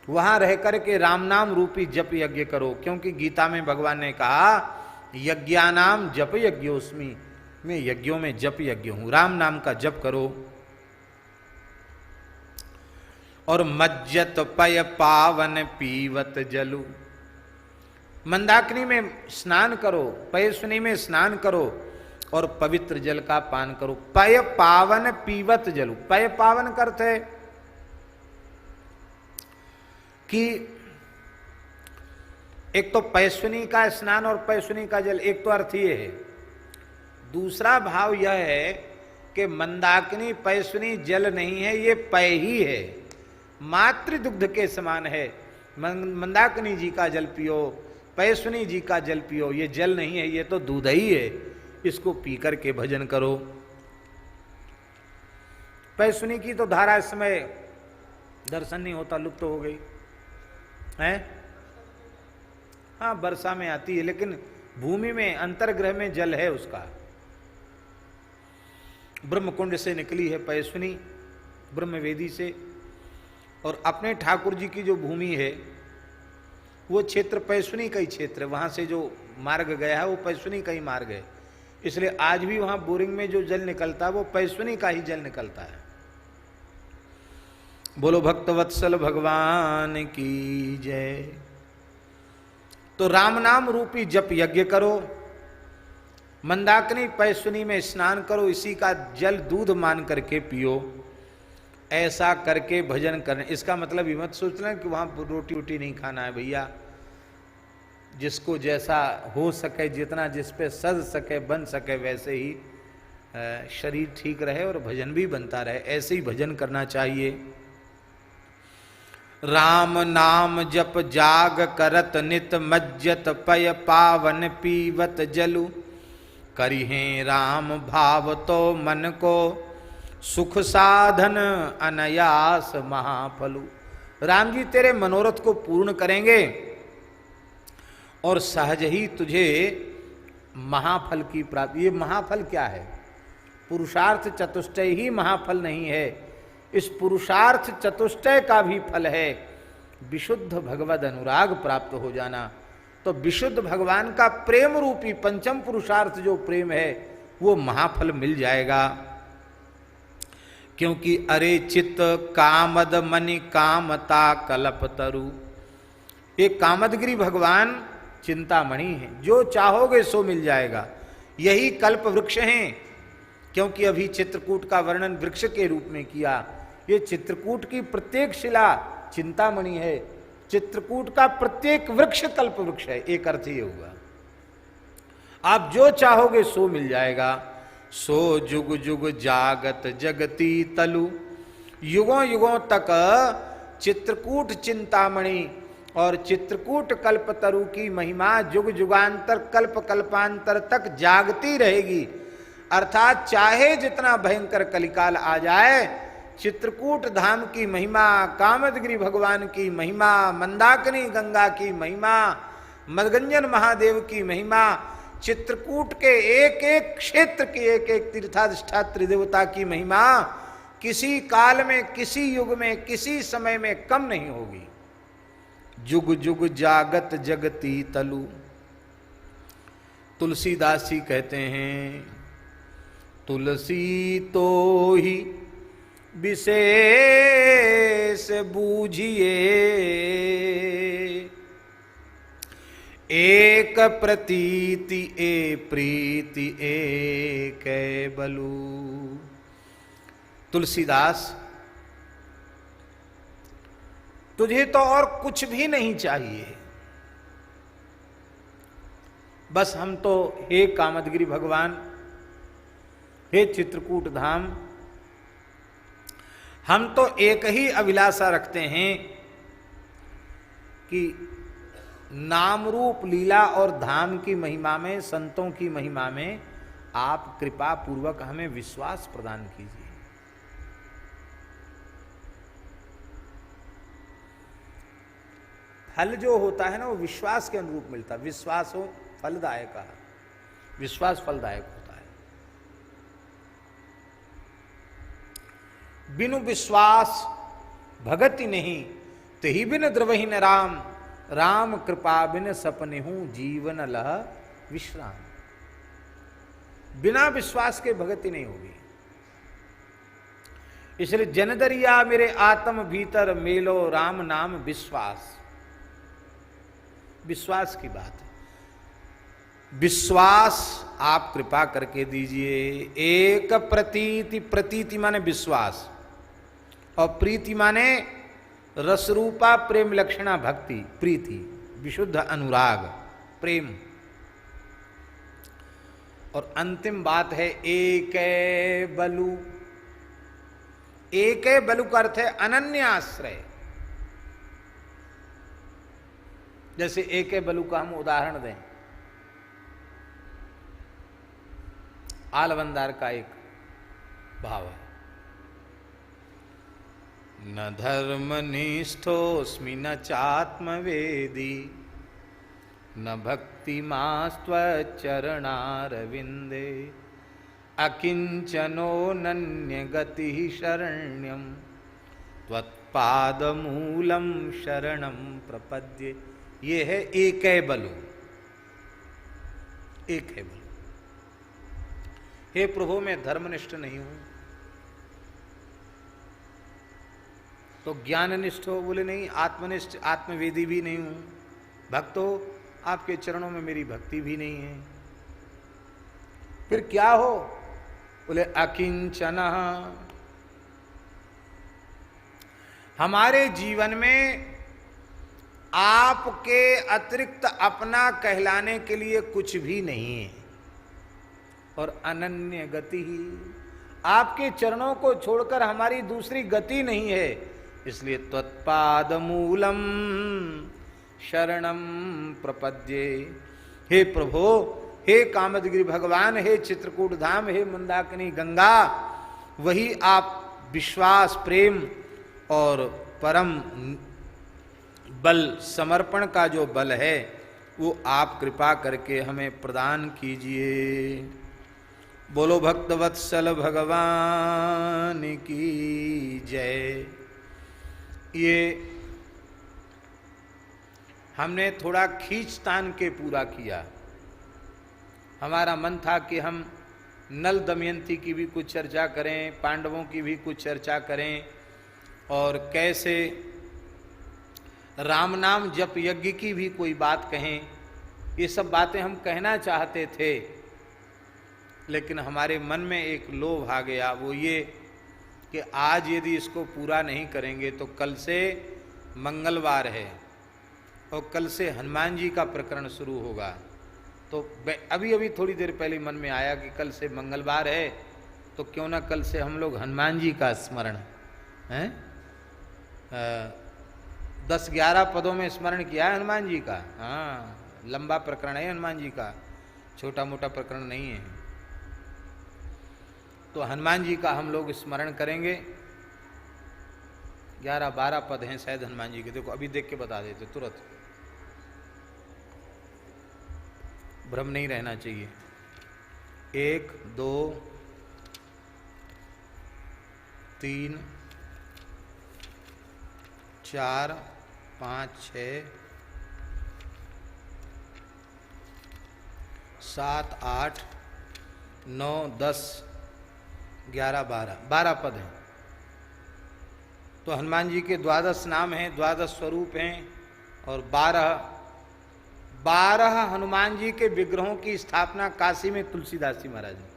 वहां रह करके राम नाम रूपी जप यज्ञ करो। क्योंकि गीता में भगवान ने कहा यज्ञानाम जप यज्ञोस्मि, मैं यज्ञों में जप यज्ञ हूं। राम नाम का जप करो। और मज्जत पय पावन पीवत जलु, मंदाकिनी में स्नान करो, पयस्विनी में स्नान करो और पवित्र जल का पान करो। पय पावन पीवत जलु, पय पावन करते है कि एक तो पयस्विनी का स्नान और पयस्विनी का जल, एक तो अर्थ ये है। दूसरा भाव यह है कि मंदाकिनी पयस्विनी जल नहीं है, ये पय ही है, मातृ दुग्ध के समान है। मंदाकिनी जी का जल पियो, पयस्विनी जी का जल पियो, ये जल नहीं है, ये तो दूध ही है। इसको पी करके भजन करो। पयस्विनी की तो धारा इस समय दर्शन नहीं होता, लुप्त हो गई है। हाँ, वर्षा में आती है, लेकिन भूमि में अंतर्ग्रह में जल है उसका। ब्रह्मकुंड से निकली है पयस्विनी, ब्रह्मवेदी से। और अपने ठाकुर जी की जो भूमि है वो क्षेत्र पयस्विनी का ही क्षेत्र है। वहां से जो मार्ग गया है वो पयस्विनी का ही मार्ग है। इसलिए आज भी वहां बोरिंग में जो जल निकलता है वो पयस्विनी का ही जल निकलता है। बोलो भक्तवत्सल भगवान की जय। तो राम नाम रूपी जप यज्ञ करो, मंदाकिनी पयस्विनी में स्नान करो, इसी का जल दूध मान करके पियो। ऐसा करके भजन करने, इसका मतलब ये मत सोचना कि वहां रोटी वोटी नहीं खाना है भैया। जिसको जैसा हो सके, जितना जिस पे सज सके, बन सके, वैसे ही शरीर ठीक रहे और भजन भी बनता रहे, ऐसे ही भजन करना चाहिए। राम नाम जप जाग करत नित, मज्जत पय पावन पीवत जलु। करिहे राम भाव तो मन को, सुख साधन अनयास महाफलु। राम जी तेरे मनोरथ को पूर्ण करेंगे और सहज ही तुझे महाफल की प्राप्ति। ये महाफल क्या है? पुरुषार्थ चतुष्टय ही महाफल नहीं है, इस पुरुषार्थ चतुष्टय का भी फल है विशुद्ध भगवद अनुराग प्राप्त हो जाना। तो विशुद्ध भगवान का प्रेम रूपी पंचम पुरुषार्थ जो प्रेम है वो महाफल मिल जाएगा। क्योंकि अरे चित्त कामद मनि कामता कल्प तरु, ये कामदगिरी भगवान चिंतामणि है, जो चाहोगे सो मिल जाएगा। यही कल्प वृक्ष हैं क्योंकि अभी चित्रकूट का वर्णन वृक्ष के रूप में किया। ये चित्रकूट की प्रत्येक शिला चिंतामणि है, चित्रकूट का प्रत्येक वृक्ष कल्प वृक्ष है। एक अर्थ ये हुआ, आप जो चाहोगे सो मिल जाएगा। सो जुग जुग जागत जगती तलु, युगों युगों तक चित्रकूट चिंतामणि और चित्रकूट कल्पतरु की महिमा जुग जुगांतर कल्प कल्पांतर तक जागती रहेगी। अर्थात चाहे जितना भयंकर कलिकाल आ जाए, चित्रकूट धाम की महिमा, कामदगिरि भगवान की महिमा, मंदाकिनी गंगा की महिमा, मदगंजन महादेव की महिमा, चित्रकूट के एक एक क्षेत्र की एक एक तीर्थाधिष्ठात्री देवता की महिमा किसी काल में, किसी युग में, किसी समय में कम नहीं होगी। जुग जुग जागत जगती तलु। तुलसीदास जी कहते हैं, तुलसी तो ही विशेष बूझिए, एक प्रतीति ए प्रीति एक बलु। तुलसीदास, तुझे तो और कुछ भी नहीं चाहिए, बस हम तो हे कामदगिरि भगवान, हे चित्रकूट धाम, हम तो एक ही अभिलाषा रखते हैं कि नाम रूप लीला और धाम की महिमा में, संतों की महिमा में आप कृपा पूर्वक हमें विश्वास प्रदान कीजिए। फल जो होता है ना, वो विश्वास के अनुरूप मिलता है। विश्वास हो फलदायक, विश्वास फलदायक होता है। बिनु विश्वास भगति नहीं, तेहि बिन द्रवहि न राम, राम कृपा बिन सपने हूं जीवन लह विश्राम। बिना विश्वास के भगति नहीं होगी। इसलिए जनदरिया मेरे आत्म भीतर मेलो राम नाम विश्वास। विश्वास की बात है, विश्वास आप कृपा करके दीजिए। एक प्रतीति, प्रतीति माने विश्वास, और प्रीति माने रसरूपा प्रेम लक्षणा भक्ति, प्रीति विशुद्ध अनुराग प्रेम। और अंतिम बात है एक बलु। एक बलु का अर्थ है अनन्य आश्रय। जैसे एक बलु का हम उदाहरण दें, आलवंदार का एक भाव है, न धर्मनिष्ठोऽस्मि न चात्मवेदी, न भक्तिमास्त्वच्चरणारविन्दे, अकिंचनो नन्यगतिः शरण्यं, त्वत्पादमूलं शरणं प्रपद्ये। ये है एक बलु। एक है बलु। हे प्रभु, मैं धर्मनिष्ठ नहीं हूं, तो ज्ञाननिष्ठ हो? बोले नहीं। आत्मनिष्ठ, आत्मवेदी भी नहीं हूं। भक्त हो? आपके चरणों में मेरी भक्ति भी नहीं है। फिर क्या हो? बोले अकिंचन। हमारे जीवन में आपके अतिरिक्त अपना कहलाने के लिए कुछ भी नहीं है। और अनन्य गति ही, आपके चरणों को छोड़कर हमारी दूसरी गति नहीं है। इसलिए त्वत्पाद मूलम शरणम प्रपद्ये। हे प्रभु, हे कामदगिरि भगवान, हे चित्रकूट धाम, हे मंदाकिनी गंगा, वही आप विश्वास, प्रेम और परम बल, समर्पण का जो बल है, वो आप कृपा करके हमें प्रदान कीजिए। बोलो भक्तवत्सल भगवान की जय। ये हमने थोड़ा खींचतान के पूरा किया। हमारा मन था कि हम नल दमयंती की भी कुछ चर्चा करें, पांडवों की भी कुछ चर्चा करें, और कैसे राम नाम जप यज्ञ की भी कोई बात कहें। ये सब बातें हम कहना चाहते थे, लेकिन हमारे मन में एक लोभ आ गया, वो ये कि आज यदि इसको पूरा नहीं करेंगे तो कल से मंगलवार है और कल से हनुमान जी का प्रकरण शुरू होगा। तो अभी अभी थोड़ी देर पहले मन में आया कि कल से मंगलवार है तो क्यों ना कल से हम लोग हनुमान जी का स्मरण हैं 10-11 पदों में स्मरण किया है हनुमान जी का। हाँ, लंबा प्रकरण है हनुमान जी का, छोटा मोटा प्रकरण नहीं है। तो हनुमान जी का हम लोग स्मरण करेंगे। 11-12 पद हैं शायद हनुमान जी के, देखो अभी देख के बता देते तुरंत, भ्रम नहीं रहना चाहिए। 1 2 3 4 5 6 7 8 9 10 11 12 पद हैं। तो हनुमान जी के 12 नाम हैं, 12 स्वरूप हैं और 12 हनुमान जी के विग्रहों की स्थापना काशी में तुलसीदास जी महाराज ने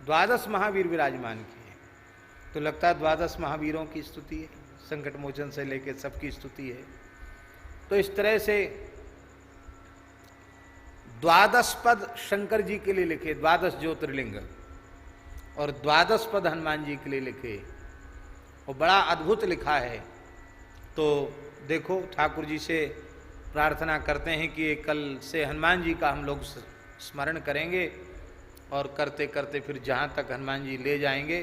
12 महावीर विराजमान किए। तो लगता है 12 महावीरों की स्तुति है, संकट मोचन से लेकर सबकी स्तुति है। तो इस तरह से 12 पद शंकर जी के लिए लिखे, 12 ज्योतिर्लिंग, और 12 पद हनुमान जी के लिए लिखे, और बड़ा अद्भुत लिखा है। तो देखो ठाकुर जी से प्रार्थना करते हैं कि कल से हनुमान जी का हम लोग स्मरण करेंगे और करते करते फिर जहाँ तक हनुमान जी ले जाएंगे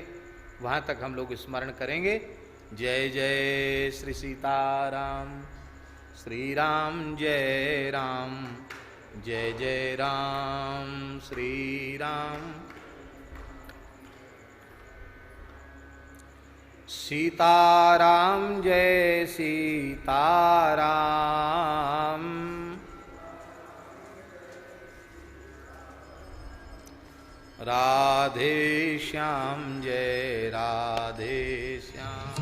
वहाँ तक हम लोग स्मरण करेंगे। जय जय श्री सीताराम, श्री राम जय राम, जय जय राम श्री राम। सीताराम जय सीताराम, राधे श्याम जय राधे श्याम।